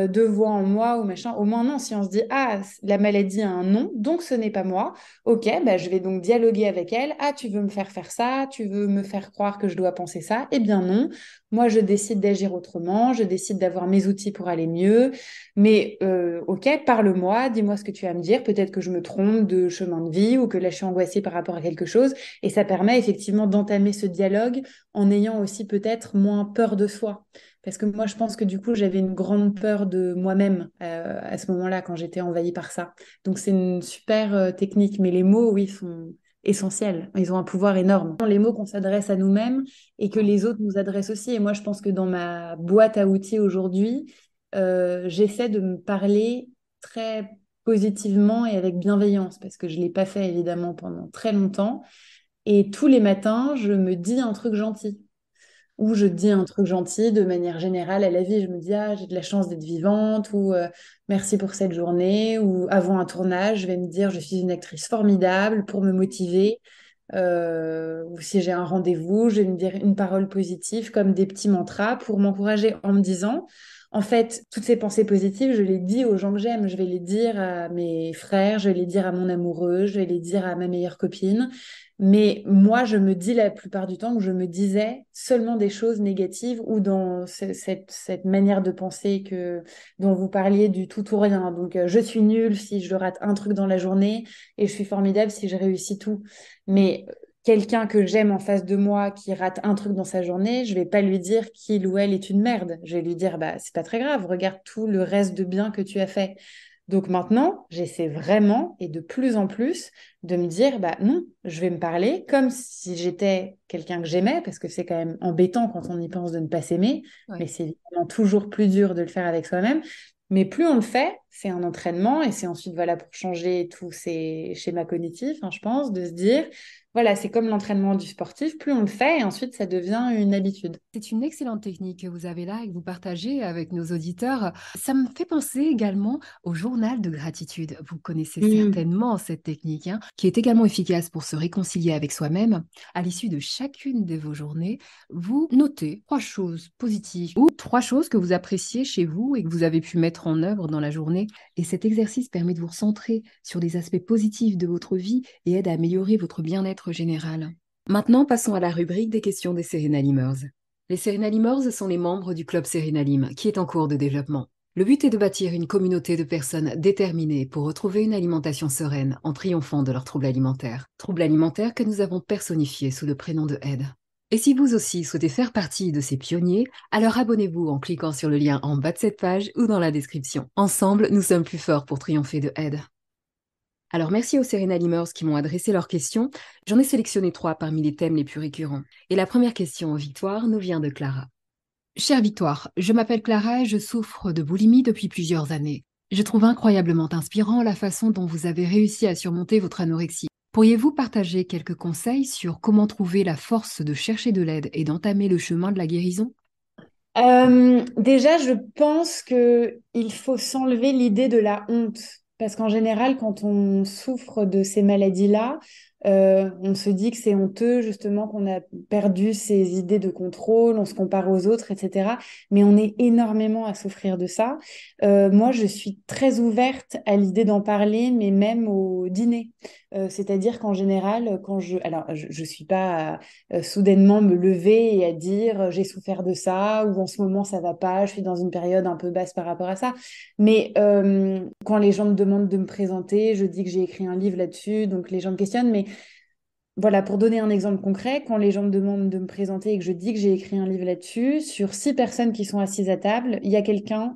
deux voix en moi ou machin. Au moins, non, si on se dit, ah, la maladie a un nom, donc ce n'est pas moi, ok, bah, je vais donc dialoguer avec elle. Ah, tu veux me faire ça, tu veux me faire croire que je dois penser ça? Eh bien non, moi, je décide d'agir autrement, je décide d'avoir mes outils pour aller mieux. Mais ok, parle-moi, dis-moi ce que tu vas me dire. Peut-être que je me trompe de chemin de vie ou que là, je suis angoissée par rapport à quelque chose. Et ça permet effectivement d'entamer ce dialogue en ayant aussi peut-être moins peur de soi. Parce que moi, je pense que du coup, j'avais une grande peur de moi-même à ce moment-là, quand j'étais envahie par ça. Donc, c'est une super technique. Mais les mots, oui, sont essentiels. Ils ont un pouvoir énorme. Les mots qu'on s'adresse à nous-mêmes et que les autres nous adressent aussi. Et moi, je pense que dans ma boîte à outils aujourd'hui, j'essaie de me parler très positivement et avec bienveillance parce que je ne l'ai pas fait évidemment pendant très longtemps. Et tous les matins, je me dis un truc gentil. Ou je dis un truc gentil de manière générale à la vie. Je me dis, ah, j'ai de la chance d'être vivante, ou merci pour cette journée, ou avant un tournage, je vais me dire, je suis une actrice formidable pour me motiver. Ou si j'ai un rendez-vous, je vais me dire une parole positive comme des petits mantras pour m'encourager en me disant, en fait, toutes ces pensées positives, je les dis aux gens que j'aime, je vais les dire à mes frères, je vais les dire à mon amoureux, je vais les dire à ma meilleure copine. Mais moi, je me dis la plupart du temps que je me disais seulement des choses négatives ou dans cette manière de penser dont vous parliez du tout ou rien. Donc, je suis nulle si je rate un truc dans la journée et je suis formidable si je réussis tout. Mais quelqu'un que j'aime en face de moi qui rate un truc dans sa journée, je vais pas lui dire qu'il ou elle est une merde. Je vais lui dire, bah, c'est pas très grave, regarde tout le reste de bien que tu as fait. Donc maintenant, j'essaie vraiment et de plus en plus de me dire, bah non, je vais me parler comme si j'étais quelqu'un que j'aimais, parce que c'est quand même embêtant quand on y pense de ne pas s'aimer, Ouais. mais c'est évidemment toujours plus dur de le faire avec soi-même. Mais plus on le fait, c'est un entraînement et c'est ensuite voilà pour changer tous ces schémas cognitifs, hein, je pense, de se dire, voilà, c'est comme l'entraînement du sportif, plus on le fait et ensuite ça devient une habitude. C'est une excellente technique que vous avez là et que vous partagez avec nos auditeurs. Ça me fait penser également au journal de gratitude. Vous connaissez Mm. certainement cette technique, hein, qui est également efficace pour se réconcilier avec soi-même. À l'issue de chacune de vos journées, vous notez 3 choses positives ou 3 choses que vous appréciez chez vous et que vous avez pu mettre en œuvre dans la journée. Et cet exercice permet de vous recentrer sur les aspects positifs de votre vie et aide à améliorer votre bien-être général. Maintenant, passons à la rubrique des questions des Serenalimers. Les Serenalimers sont les membres du club Serenalim, qui est en cours de développement. Le but est de bâtir une communauté de personnes déterminées pour retrouver une alimentation sereine en triomphant de leurs troubles alimentaires. Troubles alimentaires que nous avons personnifiés sous le prénom de Ed. Et si vous aussi souhaitez faire partie de ces pionniers, alors abonnez-vous en cliquant sur le lien en bas de cette page ou dans la description. Ensemble, nous sommes plus forts pour triompher de Ed. Alors merci aux Serenalimers qui m'ont adressé leurs questions. J'en ai sélectionné 3 parmi les thèmes les plus récurrents. Et la première question, Victoire, nous vient de Clara. Chère Victoire, je m'appelle Clara et je souffre de boulimie depuis plusieurs années. Je trouve incroyablement inspirant la façon dont vous avez réussi à surmonter votre anorexie. Pourriez-vous partager quelques conseils sur comment trouver la force de chercher de l'aide et d'entamer le chemin de la guérison? Déjà, je pense que il faut s'enlever l'idée de la honte, parce qu'en général, quand on souffre de ces maladies-là, on se dit que c'est honteux, justement, qu'on a perdu ses idées de contrôle, on se compare aux autres, etc. Mais on est énormément à souffrir de ça. Moi, je suis très ouverte à l'idée d'en parler, mais même au dîner. C'est-à-dire qu'en général, alors, je suis pas soudainement me lever et à dire j'ai souffert de ça ou en ce moment ça va pas, je suis dans une période un peu basse par rapport à ça. Mais quand les gens me demandent de me présenter, je dis que j'ai écrit un livre là-dessus, donc les gens me questionnent. Mais voilà, pour donner un exemple concret, quand les gens me demandent de me présenter et que je dis que j'ai écrit un livre là-dessus, sur 6 personnes qui sont assises à table, il y a quelqu'un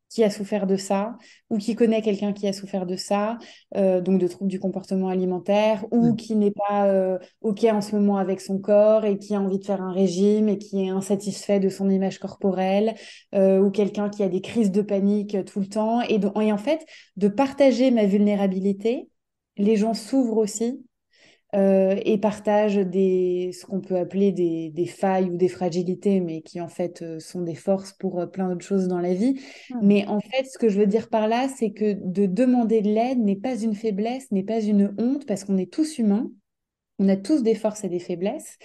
qui a souffert de ça, ou qui connaît quelqu'un qui a souffert de ça, donc de troubles du comportement alimentaire, ou Mm. qui n'est pas OK en ce moment avec son corps et qui a envie de faire un régime et qui est insatisfait de son image corporelle, ou quelqu'un qui a des crises de panique tout le temps. Et en fait, de partager ma vulnérabilité, les gens s'ouvrent aussi et partagent ce qu'on peut appeler des failles ou des fragilités, mais qui en fait sont des forces pour plein d'autres choses dans la vie. Mm. Mais en fait, ce que je veux dire par là, c'est que de demander de l'aide n'est pas une faiblesse, n'est pas une honte, parce qu'on est tous humains, on a tous des forces et des faiblesses.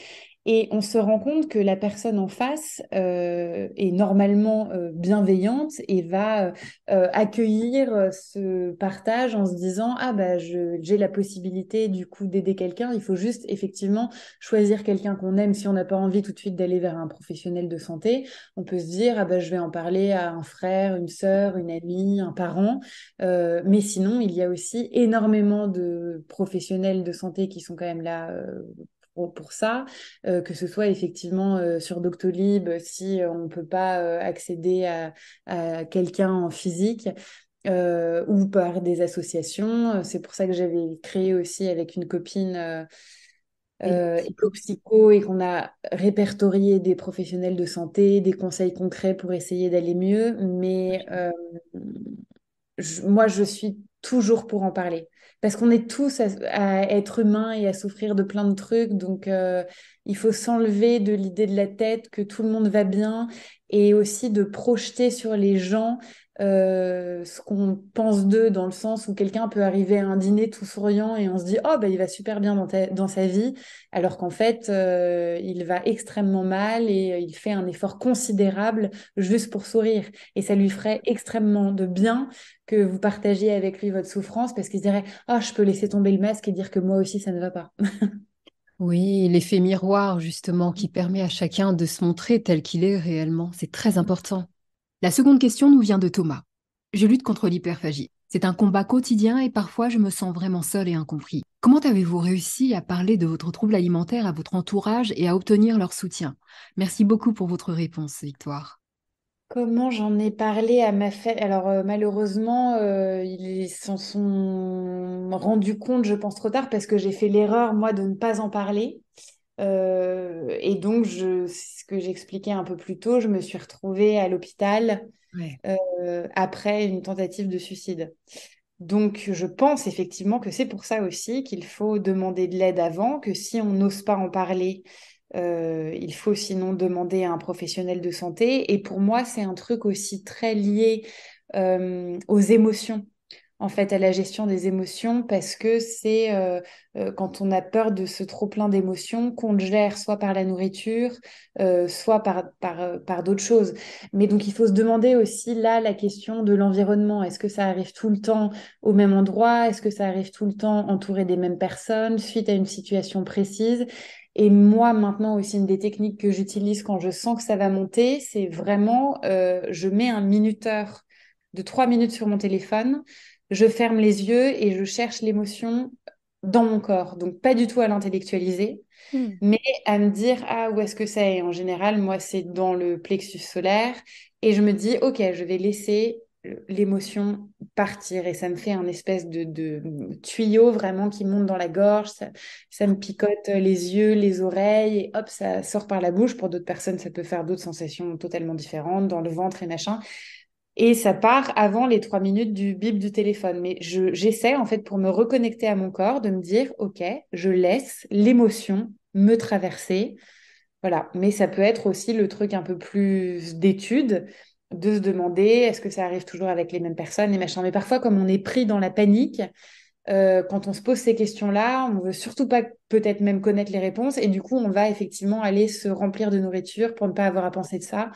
Et on se rend compte que la personne en face est normalement bienveillante et va accueillir ce partage en se disant, ah bah j'ai la possibilité du coup d'aider quelqu'un. Il faut juste effectivement choisir quelqu'un qu'on aime. Si on n'a pas envie tout de suite d'aller vers un professionnel de santé, on peut se dire, ah bah je vais en parler à un frère, une sœur, une amie, un parent. Mais sinon, il y a aussi énormément de professionnels de santé qui sont quand même là pour ça, que ce soit effectivement sur Doctolib, si on ne peut pas accéder à quelqu'un en physique. Ou par des associations. C'est pour ça que j'avais créé aussi avec une copine Hello Psycho. Ecopsycho et qu'on a répertorié des professionnels de santé, des conseils concrets pour essayer d'aller mieux. Mais moi, je suis toujours pour en parler. Parce qu'on est tous à être humains et à souffrir de plein de trucs. Donc, il faut s'enlever de l'idée de la tête que tout le monde va bien et aussi de projeter sur les gens ce qu'on pense d'eux, dans le sens où quelqu'un peut arriver à un dîner tout souriant et on se dit, oh, bah, il va super bien dans sa vie, alors qu'en fait, il va extrêmement mal et il fait un effort considérable juste pour sourire. Et ça lui ferait extrêmement de bien que vous partagiez avec lui votre souffrance parce qu'il se dirait, ah, je peux laisser tomber le masque et dire que moi aussi, ça ne va pas. Oui, l'effet miroir, justement, qui permet à chacun de se montrer tel qu'il est réellement. C'est très important. La seconde question nous vient de Thomas. Je lutte contre l'hyperphagie. C'est un combat quotidien et parfois je me sens vraiment seul et incompris. Comment avez-vous réussi à parler de votre trouble alimentaire à votre entourage et à obtenir leur soutien? Merci beaucoup pour votre réponse, Victoire. Comment j'en ai parlé à ma famille? Alors malheureusement, ils s'en sont rendus compte, je pense, trop tard parce que j'ai fait l'erreur, moi, de ne pas en parler. Et donc, ce que j'expliquais un peu plus tôt, je me suis retrouvée à l'hôpital Ouais. après une tentative de suicide. Donc, je pense effectivement que c'est pour ça aussi qu'il faut demander de l'aide avant, que si on n'ose pas en parler, il faut sinon demander à un professionnel de santé. Et pour moi, c'est un truc aussi très lié aux émotions, en fait, à la gestion des émotions, parce que c'est quand on a peur de ce trop-plein d'émotions qu'on le gère soit par la nourriture, soit par d'autres choses. Mais donc, il faut se demander aussi là la question de l'environnement. Est-ce que ça arrive tout le temps au même endroit? Est-ce que ça arrive tout le temps entouré des mêmes personnes, suite à une situation précise? Et moi, maintenant aussi, une des techniques que j'utilise quand je sens que ça va monter, c'est vraiment, je mets un minuteur de 3 minutes sur mon téléphone, je ferme les yeux et je cherche l'émotion dans mon corps. Donc, pas du tout à l'intellectualiser, Hmm. mais à me dire, ah, où est-ce que c'est? Et en général, moi, c'est dans le plexus solaire. Et je me dis, OK, je vais laisser l'émotion partir. Et ça me fait un espèce de tuyau vraiment qui monte dans la gorge. Ça me picote les yeux, les oreilles, et hop, ça sort par la bouche. Pour d'autres personnes, ça peut faire d'autres sensations totalement différentes, dans le ventre et machin. Et ça part avant les 3 minutes du bip du téléphone. Mais j'essaie, en fait, pour me reconnecter à mon corps, de me dire, OK, je laisse l'émotion me traverser. Voilà. Mais ça peut être aussi le truc un peu plus d'étude, de se demander, est-ce que ça arrive toujours avec les mêmes personnes et machin. Mais parfois, comme on est pris dans la panique, quand on se pose ces questions-là, on veut surtout pas peut-être même connaître les réponses et du coup, on va effectivement aller se remplir de nourriture pour ne pas avoir à penser de ça.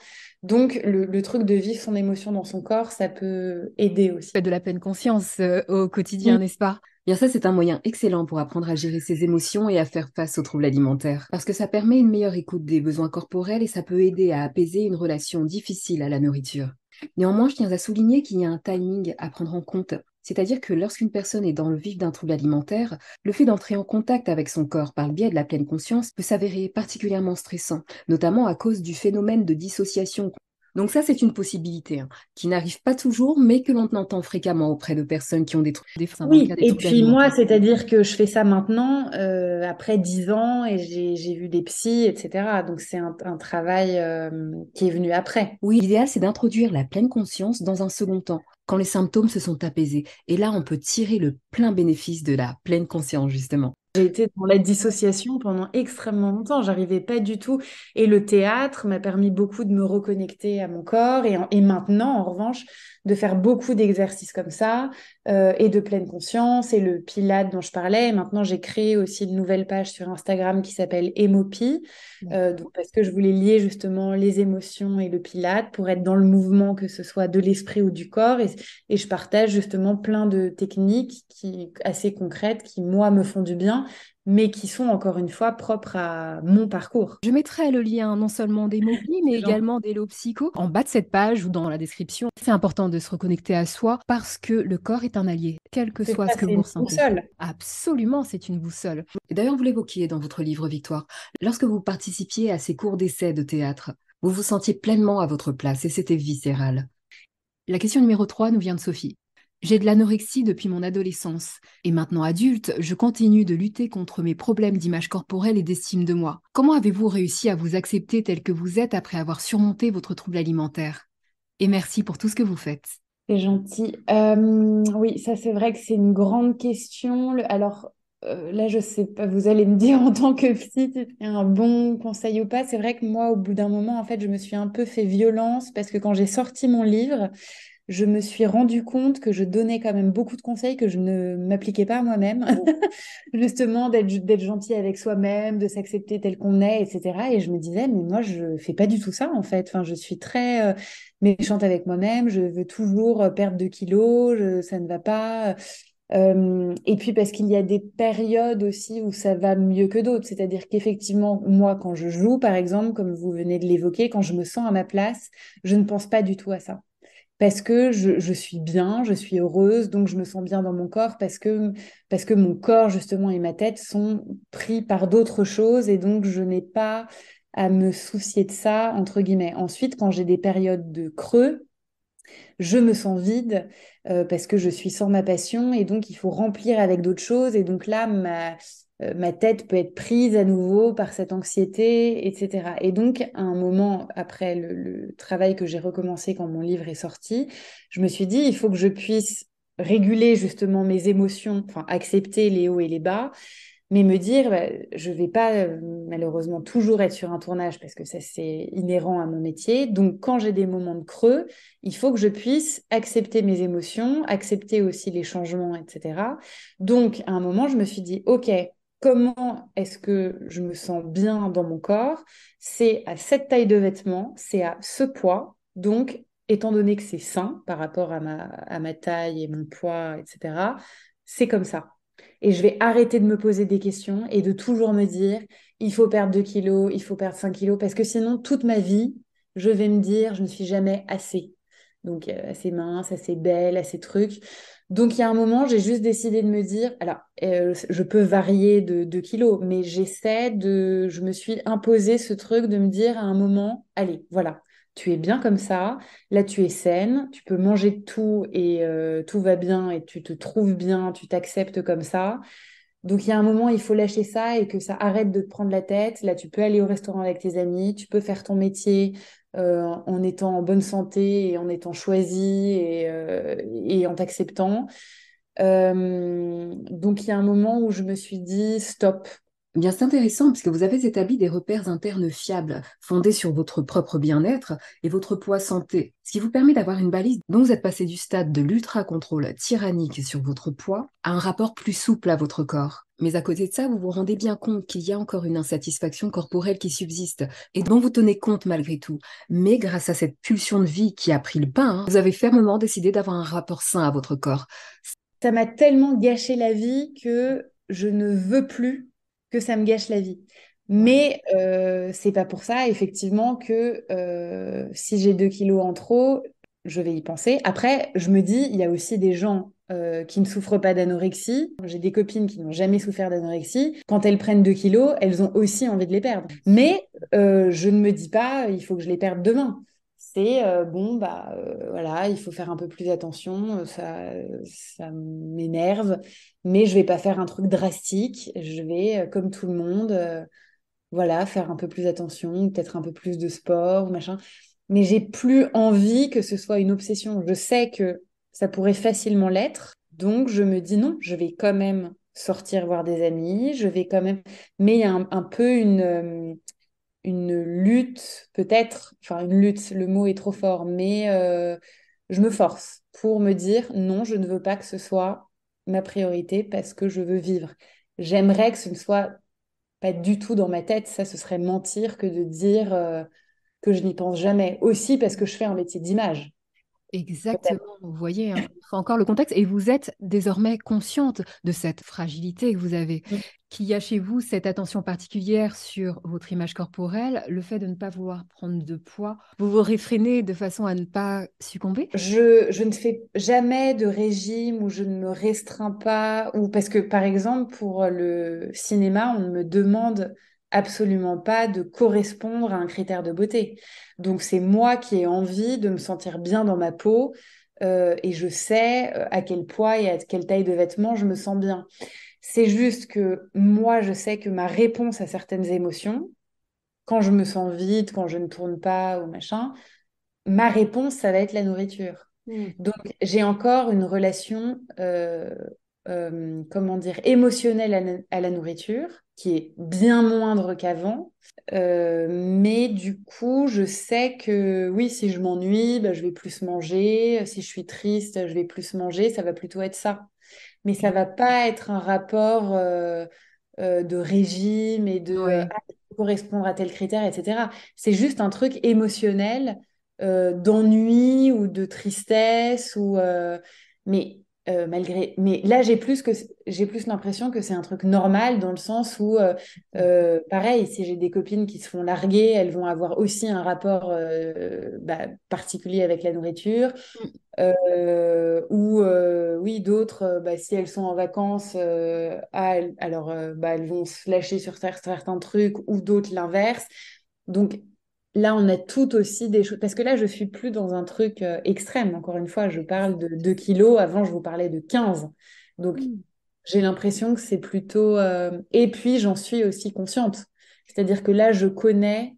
Donc, le truc de vivre son émotion dans son corps, ça peut aider aussi. De la pleine conscience au quotidien, Mm. n'est-ce pas? Bien ça, c'est un moyen excellent pour apprendre à gérer ses émotions et à faire face aux troubles alimentaires. Parce que ça permet une meilleure écoute des besoins corporels et ça peut aider à apaiser une relation difficile à la nourriture. Néanmoins, je tiens à souligner qu'il y a un timing à prendre en compte. C'est-à-dire que lorsqu'une personne est dans le vif d'un trouble alimentaire, le fait d'entrer en contact avec son corps par le biais de la pleine conscience peut s'avérer particulièrement stressant, notamment à cause du phénomène de dissociation. Donc ça, c'est une possibilité, hein, qui n'arrive pas toujours, mais que l'on entend fréquemment auprès de personnes qui ont dans le Oui, cas des et troubles puis moi, alimentaires. c'est-à-dire que je fais ça maintenant, après 10 ans, et j'ai vu des psys, etc. Donc c'est un travail qui est venu après. Oui, l'idéal, c'est d'introduire la pleine conscience dans un second temps, quand les symptômes se sont apaisés. Et là, on peut tirer le plein bénéfice de la pleine conscience, justement. J'ai été dans la dissociation pendant extrêmement longtemps. J'arrivais pas du tout. Et le théâtre m'a permis beaucoup de me reconnecter à mon corps. Et maintenant, en revanche, de faire beaucoup d'exercices comme ça et de pleine conscience. Et le Pilate dont je parlais. Et maintenant, j'ai créé aussi une nouvelle page sur Instagram qui s'appelle Emopi. Donc parce que je voulais lier justement les émotions et le Pilate pour être dans le mouvement, que ce soit de l'esprit ou du corps. Et je partage justement plein de techniques assez concrètes qui, moi, me font du bien mais qui sont encore une fois propres à mon parcours. Je mettrai le lien non seulement des Mobi, mais C'est gentil. également des lots psycho en bas de cette page ou dans la description. C'est important de se reconnecter à soi parce que le corps est un allié, quel que C'est soit ça, ce que c'est vous une ressentez. boussole. Absolument, c'est une boussole. Et d'ailleurs, vous l'évoquiez dans votre livre Victoire, lorsque vous participiez à ces cours d'essai de théâtre, vous vous sentiez pleinement à votre place et c'était viscéral. La question numéro 3 nous vient de Sophie. J'ai de l'anorexie depuis mon adolescence et maintenant adulte, je continue de lutter contre mes problèmes d'image corporelle et d'estime de moi. Comment avez-vous réussi à vous accepter tel que vous êtes après avoir surmonté votre trouble alimentaire? Et merci pour tout ce que vous faites. C'est gentil. Oui, ça c'est vrai que c'est une grande question. Alors là, je sais pas, vous allez me dire en tant que psy si c'est un bon conseil ou pas. C'est vrai que moi, au bout d'un moment, en fait, je me suis un peu fait violence parce que quand j'ai sorti mon livre, je me suis rendu compte que je donnais quand même beaucoup de conseils que je ne m'appliquais pas à moi-même. Justement, d'être gentil avec soi-même, de s'accepter tel qu'on est, etc. Et je me disais, mais moi, je fais pas du tout ça, en fait. Enfin, je suis très méchante avec moi-même. Je veux toujours perdre 2 kilos. Ça ne va pas. Et puis parce qu'il y a des périodes aussi où ça va mieux que d'autres. C'est-à-dire qu'effectivement, moi, quand je joue, par exemple, comme vous venez de l'évoquer, quand je me sens à ma place, je ne pense pas du tout à ça parce que je suis bien, je suis heureuse, donc je me sens bien dans mon corps parce que mon corps justement et ma tête sont pris par d'autres choses et donc je n'ai pas à me soucier de ça, entre guillemets. Ensuite, quand j'ai des périodes de creux, je me sens vide parce que je suis sans ma passion et donc il faut remplir avec d'autres choses. Et donc là, ma tête peut être prise à nouveau par cette anxiété, etc. Et donc, à un moment, après le travail que j'ai recommencé quand mon livre est sorti, je me suis dit, il faut que je puisse réguler justement mes émotions, enfin accepter les hauts et les bas, mais me dire, bah, je vais pas malheureusement toujours être sur un tournage parce que ça, c'est inhérent à mon métier. Donc, quand j'ai des moments de creux, il faut que je puisse accepter mes émotions, accepter aussi les changements, etc. Donc, à un moment, je me suis dit, OK, comment est-ce que je me sens bien dans mon corps? C'est à cette taille de vêtements, c'est à ce poids. Donc, étant donné que c'est sain par rapport à ma taille et mon poids, etc., c'est comme ça. Et je vais arrêter de me poser des questions et de toujours me dire, il faut perdre 2 kilos, il faut perdre 5 kilos, parce que sinon, toute ma vie, je vais me dire, je ne suis jamais assez. Donc, assez mince, assez belle, assez truc. Donc, il y a un moment, j'ai juste décidé de me dire, alors, je peux varier de 2 kilos, mais je me suis imposé ce truc de me dire à un moment, allez, voilà, tu es bien comme ça, là, tu es saine, tu peux manger de tout et tout va bien et tu te trouves bien, tu t'acceptes comme ça. Donc, il y a un moment, il faut lâcher ça et que ça arrête de te prendre la tête. Là, tu peux aller au restaurant avec tes amis, tu peux faire ton métier en étant en bonne santé et en étant choisi et en t'acceptant. Donc, il y a un moment où je me suis dit, stop. Eh bien, c'est intéressant parce que vous avez établi des repères internes fiables, fondés sur votre propre bien-être et votre poids santé, ce qui vous permet d'avoir une balise dont vous êtes passé du stade de l'ultra-contrôle tyrannique sur votre poids à un rapport plus souple à votre corps. Mais à côté de ça, vous vous rendez bien compte qu'il y a encore une insatisfaction corporelle qui subsiste et dont vous tenez compte malgré tout. Mais grâce à cette pulsion de vie qui a pris le pas, vous avez fermement décidé d'avoir un rapport sain à votre corps. Ça m'a tellement gâché la vie que je ne veux plus que ça me gâche la vie. Mais c'est pas pour ça, effectivement, que si j'ai 2 kilos en trop, je vais y penser. Après, je me dis, il y a aussi des gens qui ne souffrent pas d'anorexie. J'ai des copines qui n'ont jamais souffert d'anorexie. Quand elles prennent 2 kilos, elles ont aussi envie de les perdre. Mais je ne me dis pas, il faut que je les perde demain. C'est bon, bah voilà, il faut faire un peu plus attention, ça m'énerve, mais je vais pas faire un truc drastique. Je vais, comme tout le monde, voilà, faire un peu plus attention, peut-être un peu plus de sport, machin. Mais j'ai plus envie que ce soit une obsession. Je sais que ça pourrait facilement l'être, donc je me dis non, je vais quand même sortir voir des amis, je vais quand même. Mais il y a un peu une lutte, peut-être, enfin une lutte, le mot est trop fort, mais je me force pour me dire non, je ne veux pas que ce soit ma priorité parce que je veux vivre. J'aimerais que ce ne soit pas du tout dans ma tête, ça ce serait mentir que de dire que je n'y pense jamais. Aussi parce que je fais un métier d'image, Exactement, peut-être. vous voyez, hein, il faut encore le contexte. Et vous êtes désormais consciente de cette fragilité que vous avez, qu'il y a chez vous cette attention particulière sur votre image corporelle, le fait de ne pas vouloir prendre de poids. Vous vous réfrénez de façon à ne pas succomber. Je ne fais jamais de régime où je ne me restreins pas, ou parce que par exemple pour le cinéma, on ne me demande absolument pas de correspondre à un critère de beauté. Donc c'est moi qui ai envie de me sentir bien dans ma peau et je sais à quel poids et à quelle taille de vêtements je me sens bien. C'est juste que moi, je sais que ma réponse à certaines émotions, quand je me sens vide, quand je ne tourne pas ou machin, ma réponse, ça va être la nourriture. Mm. Donc, j'ai encore une relation, comment dire, émotionnelle à la nourriture, qui est bien moindre qu'avant. Mais du coup, je sais que oui, si je m'ennuie, bah, je vais plus manger. Si je suis triste, je vais plus manger. Ça va plutôt être ça. Mais ça va pas être un rapport de régime et de Ouais. ah, il faut correspondre à tel critère, etc. C'est juste un truc émotionnel d'ennui ou de tristesse ou mais mais là j'ai plus l'impression que c'est un truc normal dans le sens où pareil, si j'ai des copines qui se font larguer, elles vont avoir aussi un rapport bah, particulier avec la nourriture. Ou oui, d'autres, bah, si elles sont en vacances, alors bah, elles vont se lâcher sur certains trucs, ou d'autres l'inverse. Donc là, on a tout aussi des choses. Parce que là, je suis plus dans un truc extrême. Encore une fois, je parle de 2 kilos. Avant, je vous parlais de 15. Donc, Mm. j'ai l'impression que c'est plutôt... Et puis, j'en suis aussi consciente. C'est-à-dire que là, je connais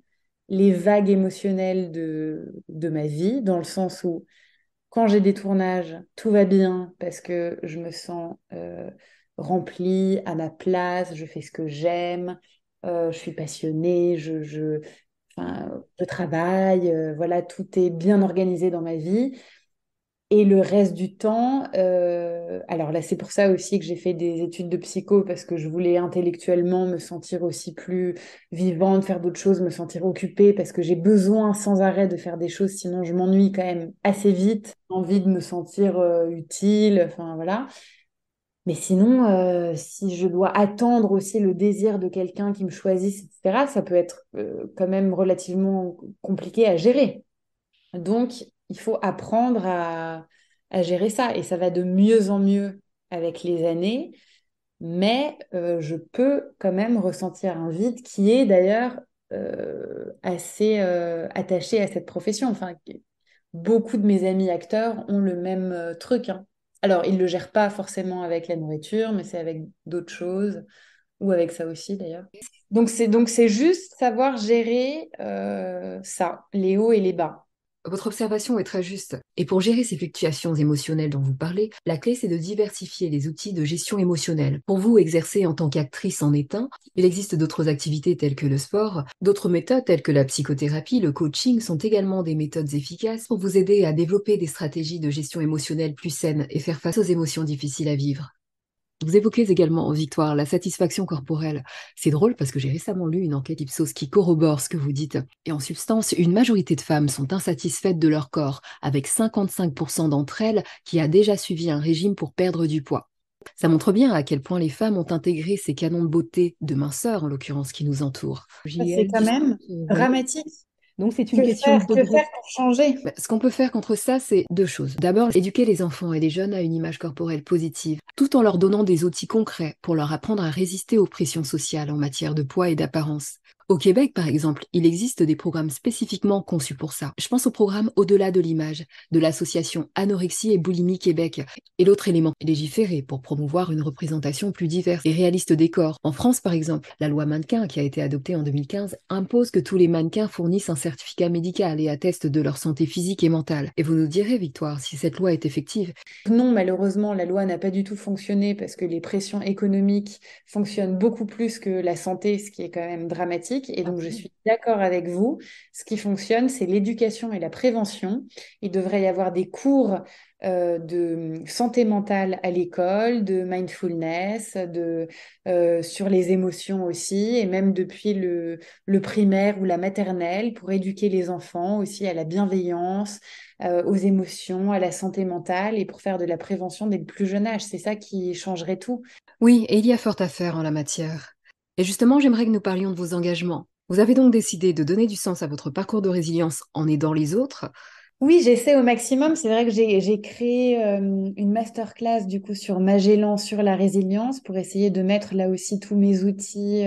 les vagues émotionnelles de ma vie, dans le sens où quand j'ai des tournages, tout va bien parce que je me sens remplie, à ma place, je fais ce que j'aime, je suis passionnée, enfin, je travaille, voilà, tout est bien organisé dans ma vie. Et le reste du temps, alors là, c'est pour ça aussi que j'ai fait des études de psycho, parce que je voulais intellectuellement me sentir aussi plus vivante, faire d'autres choses, me sentir occupée, parce que j'ai besoin sans arrêt de faire des choses, sinon je m'ennuie quand même assez vite, j'ai envie de me sentir utile, enfin voilà. Mais sinon, si je dois attendre aussi le désir de quelqu'un qui me choisisse, etc., ça peut être quand même relativement compliqué à gérer. Donc, il faut apprendre à gérer ça. Et ça va de mieux en mieux avec les années. Mais je peux quand même ressentir un vide qui est d'ailleurs assez attaché à cette profession. Enfin, beaucoup de mes amis acteurs ont le même truc, hein. Alors, ils ne le gèrent pas forcément avec la nourriture, mais c'est avec d'autres choses, ou avec ça aussi d'ailleurs. Donc c'est juste savoir gérer ça, les hauts et les bas. Votre observation est très juste. Et pour gérer ces fluctuations émotionnelles dont vous parlez, la clé c'est de diversifier les outils de gestion émotionnelle. Pour vous, exercer en tant qu'actrice en est un. Il existe d'autres activités telles que le sport. D'autres méthodes telles que la psychothérapie, le coaching sont également des méthodes efficaces pour vous aider à développer des stratégies de gestion émotionnelle plus saines et faire face aux émotions difficiles à vivre. Vous évoquez également, Victoire, la satisfaction corporelle. C'est drôle parce que j'ai récemment lu une enquête Ipsos qui corrobore ce que vous dites. Et en substance, une majorité de femmes sont insatisfaites de leur corps, avec 55% d'entre elles qui a déjà suivi un régime pour perdre du poids. Ça montre bien à quel point les femmes ont intégré ces canons de beauté, de minceur en l'occurrence, qui nous entourent. Ça, c'est JL quand même vous voyez. dramatique. Donc c'est une Que question de faire? Que degré. faire pour changer? Ce qu'on peut faire contre ça, c'est deux choses. D'abord, éduquer les enfants et les jeunes à une image corporelle positive, tout en leur donnant des outils concrets pour leur apprendre à résister aux pressions sociales en matière de poids et d'apparence. Au Québec, par exemple, il existe des programmes spécifiquement conçus pour ça. Je pense au programme Au-delà de l'image, de l'association Anorexie et Boulimie Québec. Et l'autre élément, légiférer pour promouvoir une représentation plus diverse et réaliste des corps. En France, par exemple, la loi mannequin, qui a été adoptée en 2015, impose que tous les mannequins fournissent un certificat médical et attestent de leur santé physique et mentale. Et vous nous direz, Victoire, si cette loi est effective. Non, malheureusement, la loi n'a pas du tout fonctionné parce que les pressions économiques fonctionnent beaucoup plus que la santé, ce qui est quand même dramatique. Et donc, je suis d'accord avec vous. Ce qui fonctionne, c'est l'éducation et la prévention. Il devrait y avoir des cours de santé mentale à l'école, de mindfulness, sur les émotions aussi, et même depuis le primaire ou la maternelle, pour éduquer les enfants aussi à la bienveillance, aux émotions, à la santé mentale et pour faire de la prévention dès le plus jeune âge. C'est ça qui changerait tout. Oui, et il y a fort à faire en la matière. Et justement, j'aimerais que nous parlions de vos engagements. Vous avez donc décidé de donner du sens à votre parcours de résilience en aidant les autres. Oui, j'essaie au maximum. C'est vrai que j'ai créé une masterclass du coup sur Magellan, sur la résilience, pour essayer de mettre là aussi tous mes outils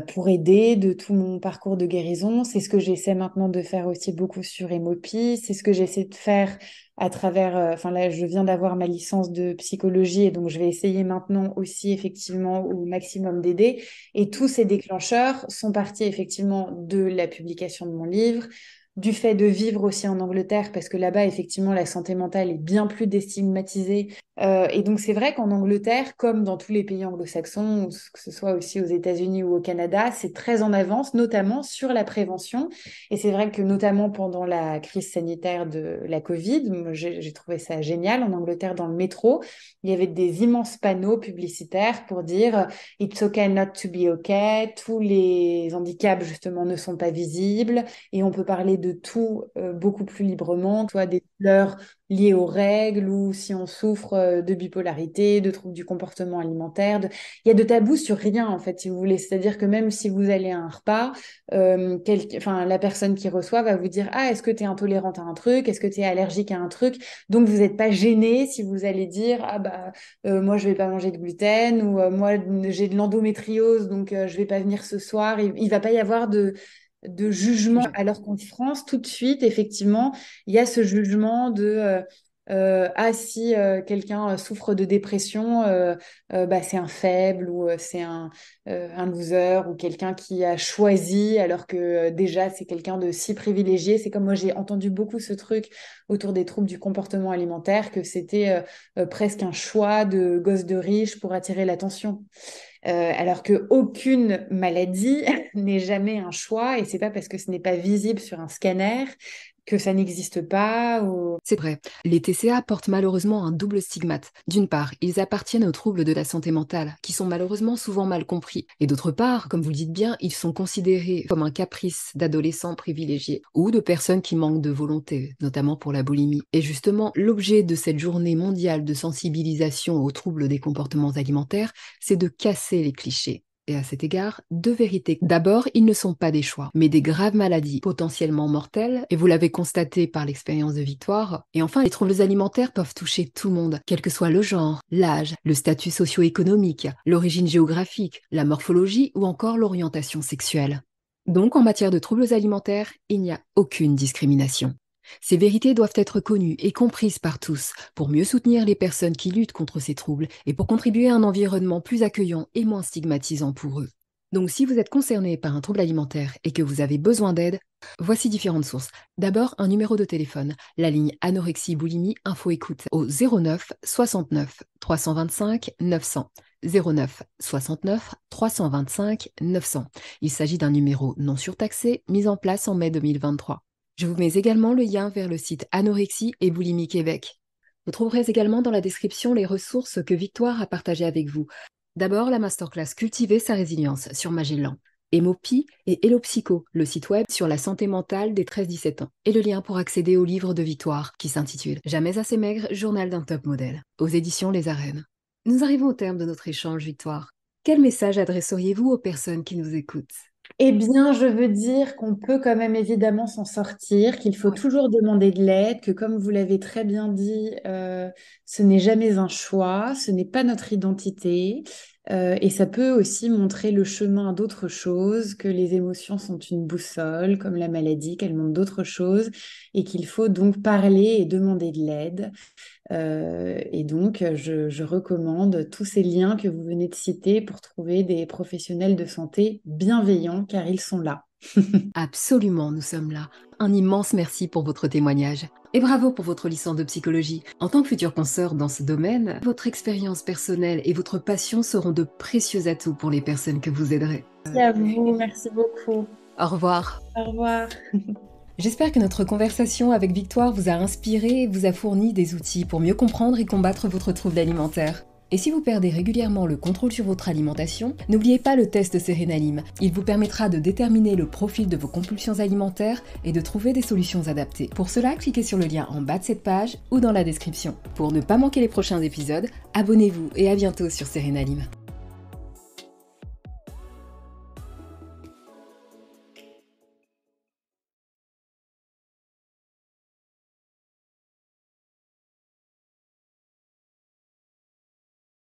pour aider de tout mon parcours de guérison. C'est ce que j'essaie maintenant de faire aussi beaucoup sur Emopi. C'est ce que j'essaie de faire à travers, enfin là, je viens d'avoir ma licence de psychologie et donc je vais essayer maintenant aussi effectivement au maximum d'aider. Et tous ces déclencheurs sont partis effectivement de la publication de mon livre, du fait de vivre aussi en Angleterre, parce que là-bas, effectivement, la santé mentale est bien plus déstigmatisée. Et donc, c'est vrai qu'en Angleterre, comme dans tous les pays anglo-saxons, que ce soit aussi aux États-Unis ou au Canada, c'est très en avance, notamment sur la prévention. Et c'est vrai que notamment pendant la crise sanitaire de la Covid, moi, j'ai trouvé ça génial. En Angleterre, dans le métro, il y avait des immenses panneaux publicitaires pour dire It's okay not to be okay. Tous les handicaps, justement, ne sont pas visibles et on peut parler de tout beaucoup plus librement, soit des douleurs liées aux règles ou si on souffre de bipolarité, de troubles du comportement alimentaire. Il y a de tabous sur rien, en fait, si vous voulez. C'est-à-dire que même si vous allez à un repas, la personne qui reçoit va vous dire, ah, est-ce que tu es intolérante à un truc? Est-ce que tu es allergique à un truc? Donc, vous n'êtes pas gêné si vous allez dire, ah, bah, moi, je vais pas manger de gluten ou moi, j'ai de l'endométriose, donc je vais pas venir ce soir. Il va pas y avoir de jugement, alors qu'en France, tout de suite, effectivement, il y a ce jugement de ah, si quelqu'un souffre de dépression, bah, c'est un faible ou c'est un loser ou quelqu'un qui a choisi alors que déjà c'est quelqu'un de si privilégié. C'est comme moi j'ai entendu beaucoup ce truc autour des troubles du comportement alimentaire, que c'était presque un choix de gosse de riche pour attirer l'attention. Alors qu'aucune maladie n'est jamais un choix et c'est pas parce que ce n'est pas visible sur un scanner que ça n'existe pas. C'est vrai, les TCA portent malheureusement un double stigmate. D'une part, ils appartiennent aux troubles de la santé mentale, qui sont malheureusement souvent mal compris. Et d'autre part, comme vous le dites bien, ils sont considérés comme un caprice d'adolescents privilégiés ou de personnes qui manquent de volonté, notamment pour la boulimie. Et justement, l'objet de cette journée mondiale de sensibilisation aux troubles des comportements alimentaires, c'est de casser les clichés. Et à cet égard, deux vérités. D'abord, ils ne sont pas des choix, mais des graves maladies potentiellement mortelles, et vous l'avez constaté par l'expérience de Victoire. Et enfin, les troubles alimentaires peuvent toucher tout le monde, quel que soit le genre, l'âge, le statut socio-économique, l'origine géographique, la morphologie ou encore l'orientation sexuelle. Donc, en matière de troubles alimentaires, il n'y a aucune discrimination. Ces vérités doivent être connues et comprises par tous pour mieux soutenir les personnes qui luttent contre ces troubles et pour contribuer à un environnement plus accueillant et moins stigmatisant pour eux. Donc si vous êtes concerné par un trouble alimentaire et que vous avez besoin d'aide, voici différentes sources. D'abord, un numéro de téléphone, la ligne Anorexie Boulimie Info Écoute au 09 69 325 900. 09 69 325 900. Il s'agit d'un numéro non surtaxé mis en place en mai 2023. Je vous mets également le lien vers le site Anorexie et Boulimie Québec. Vous trouverez également dans la description les ressources que Victoire a partagées avec vous. D'abord, la masterclass Cultiver sa résilience sur Magellan, Emopi et Hello Psycho, le site web sur la santé mentale des 13-17 ans, et le lien pour accéder au livre de Victoire qui s'intitule Jamais assez maigre, journal d'un top modèle, aux éditions Les Arènes. Nous arrivons au terme de notre échange, Victoire. Quel message adresseriez-vous aux personnes qui nous écoutent ? Eh bien, je veux dire qu'on peut quand même évidemment s'en sortir, qu'il faut Oui. toujours demander de l'aide, que comme vous l'avez très bien dit, ce n'est jamais un choix, ce n'est pas notre identité, et ça peut aussi montrer le chemin d'autres choses, que les émotions sont une boussole, comme la maladie, qu'elles montrent d'autres choses, et qu'il faut donc parler et demander de l'aide. Et donc, je recommande tous ces liens que vous venez de citer pour trouver des professionnels de santé bienveillants, car ils sont là. Absolument, nous sommes là. Un immense merci pour votre témoignage. Et bravo pour votre licence de psychologie. En tant que futur consoeur dans ce domaine, votre expérience personnelle et votre passion seront de précieux atouts pour les personnes que vous aiderez. Merci à vous, merci beaucoup. Au revoir. Au revoir. J'espère que notre conversation avec Victoire vous a inspiré et vous a fourni des outils pour mieux comprendre et combattre votre trouble alimentaire. Et si vous perdez régulièrement le contrôle sur votre alimentation, n'oubliez pas le test Sérénalim. Il vous permettra de déterminer le profil de vos compulsions alimentaires et de trouver des solutions adaptées. Pour cela, cliquez sur le lien en bas de cette page ou dans la description. Pour ne pas manquer les prochains épisodes, abonnez-vous et à bientôt sur Sérénalim.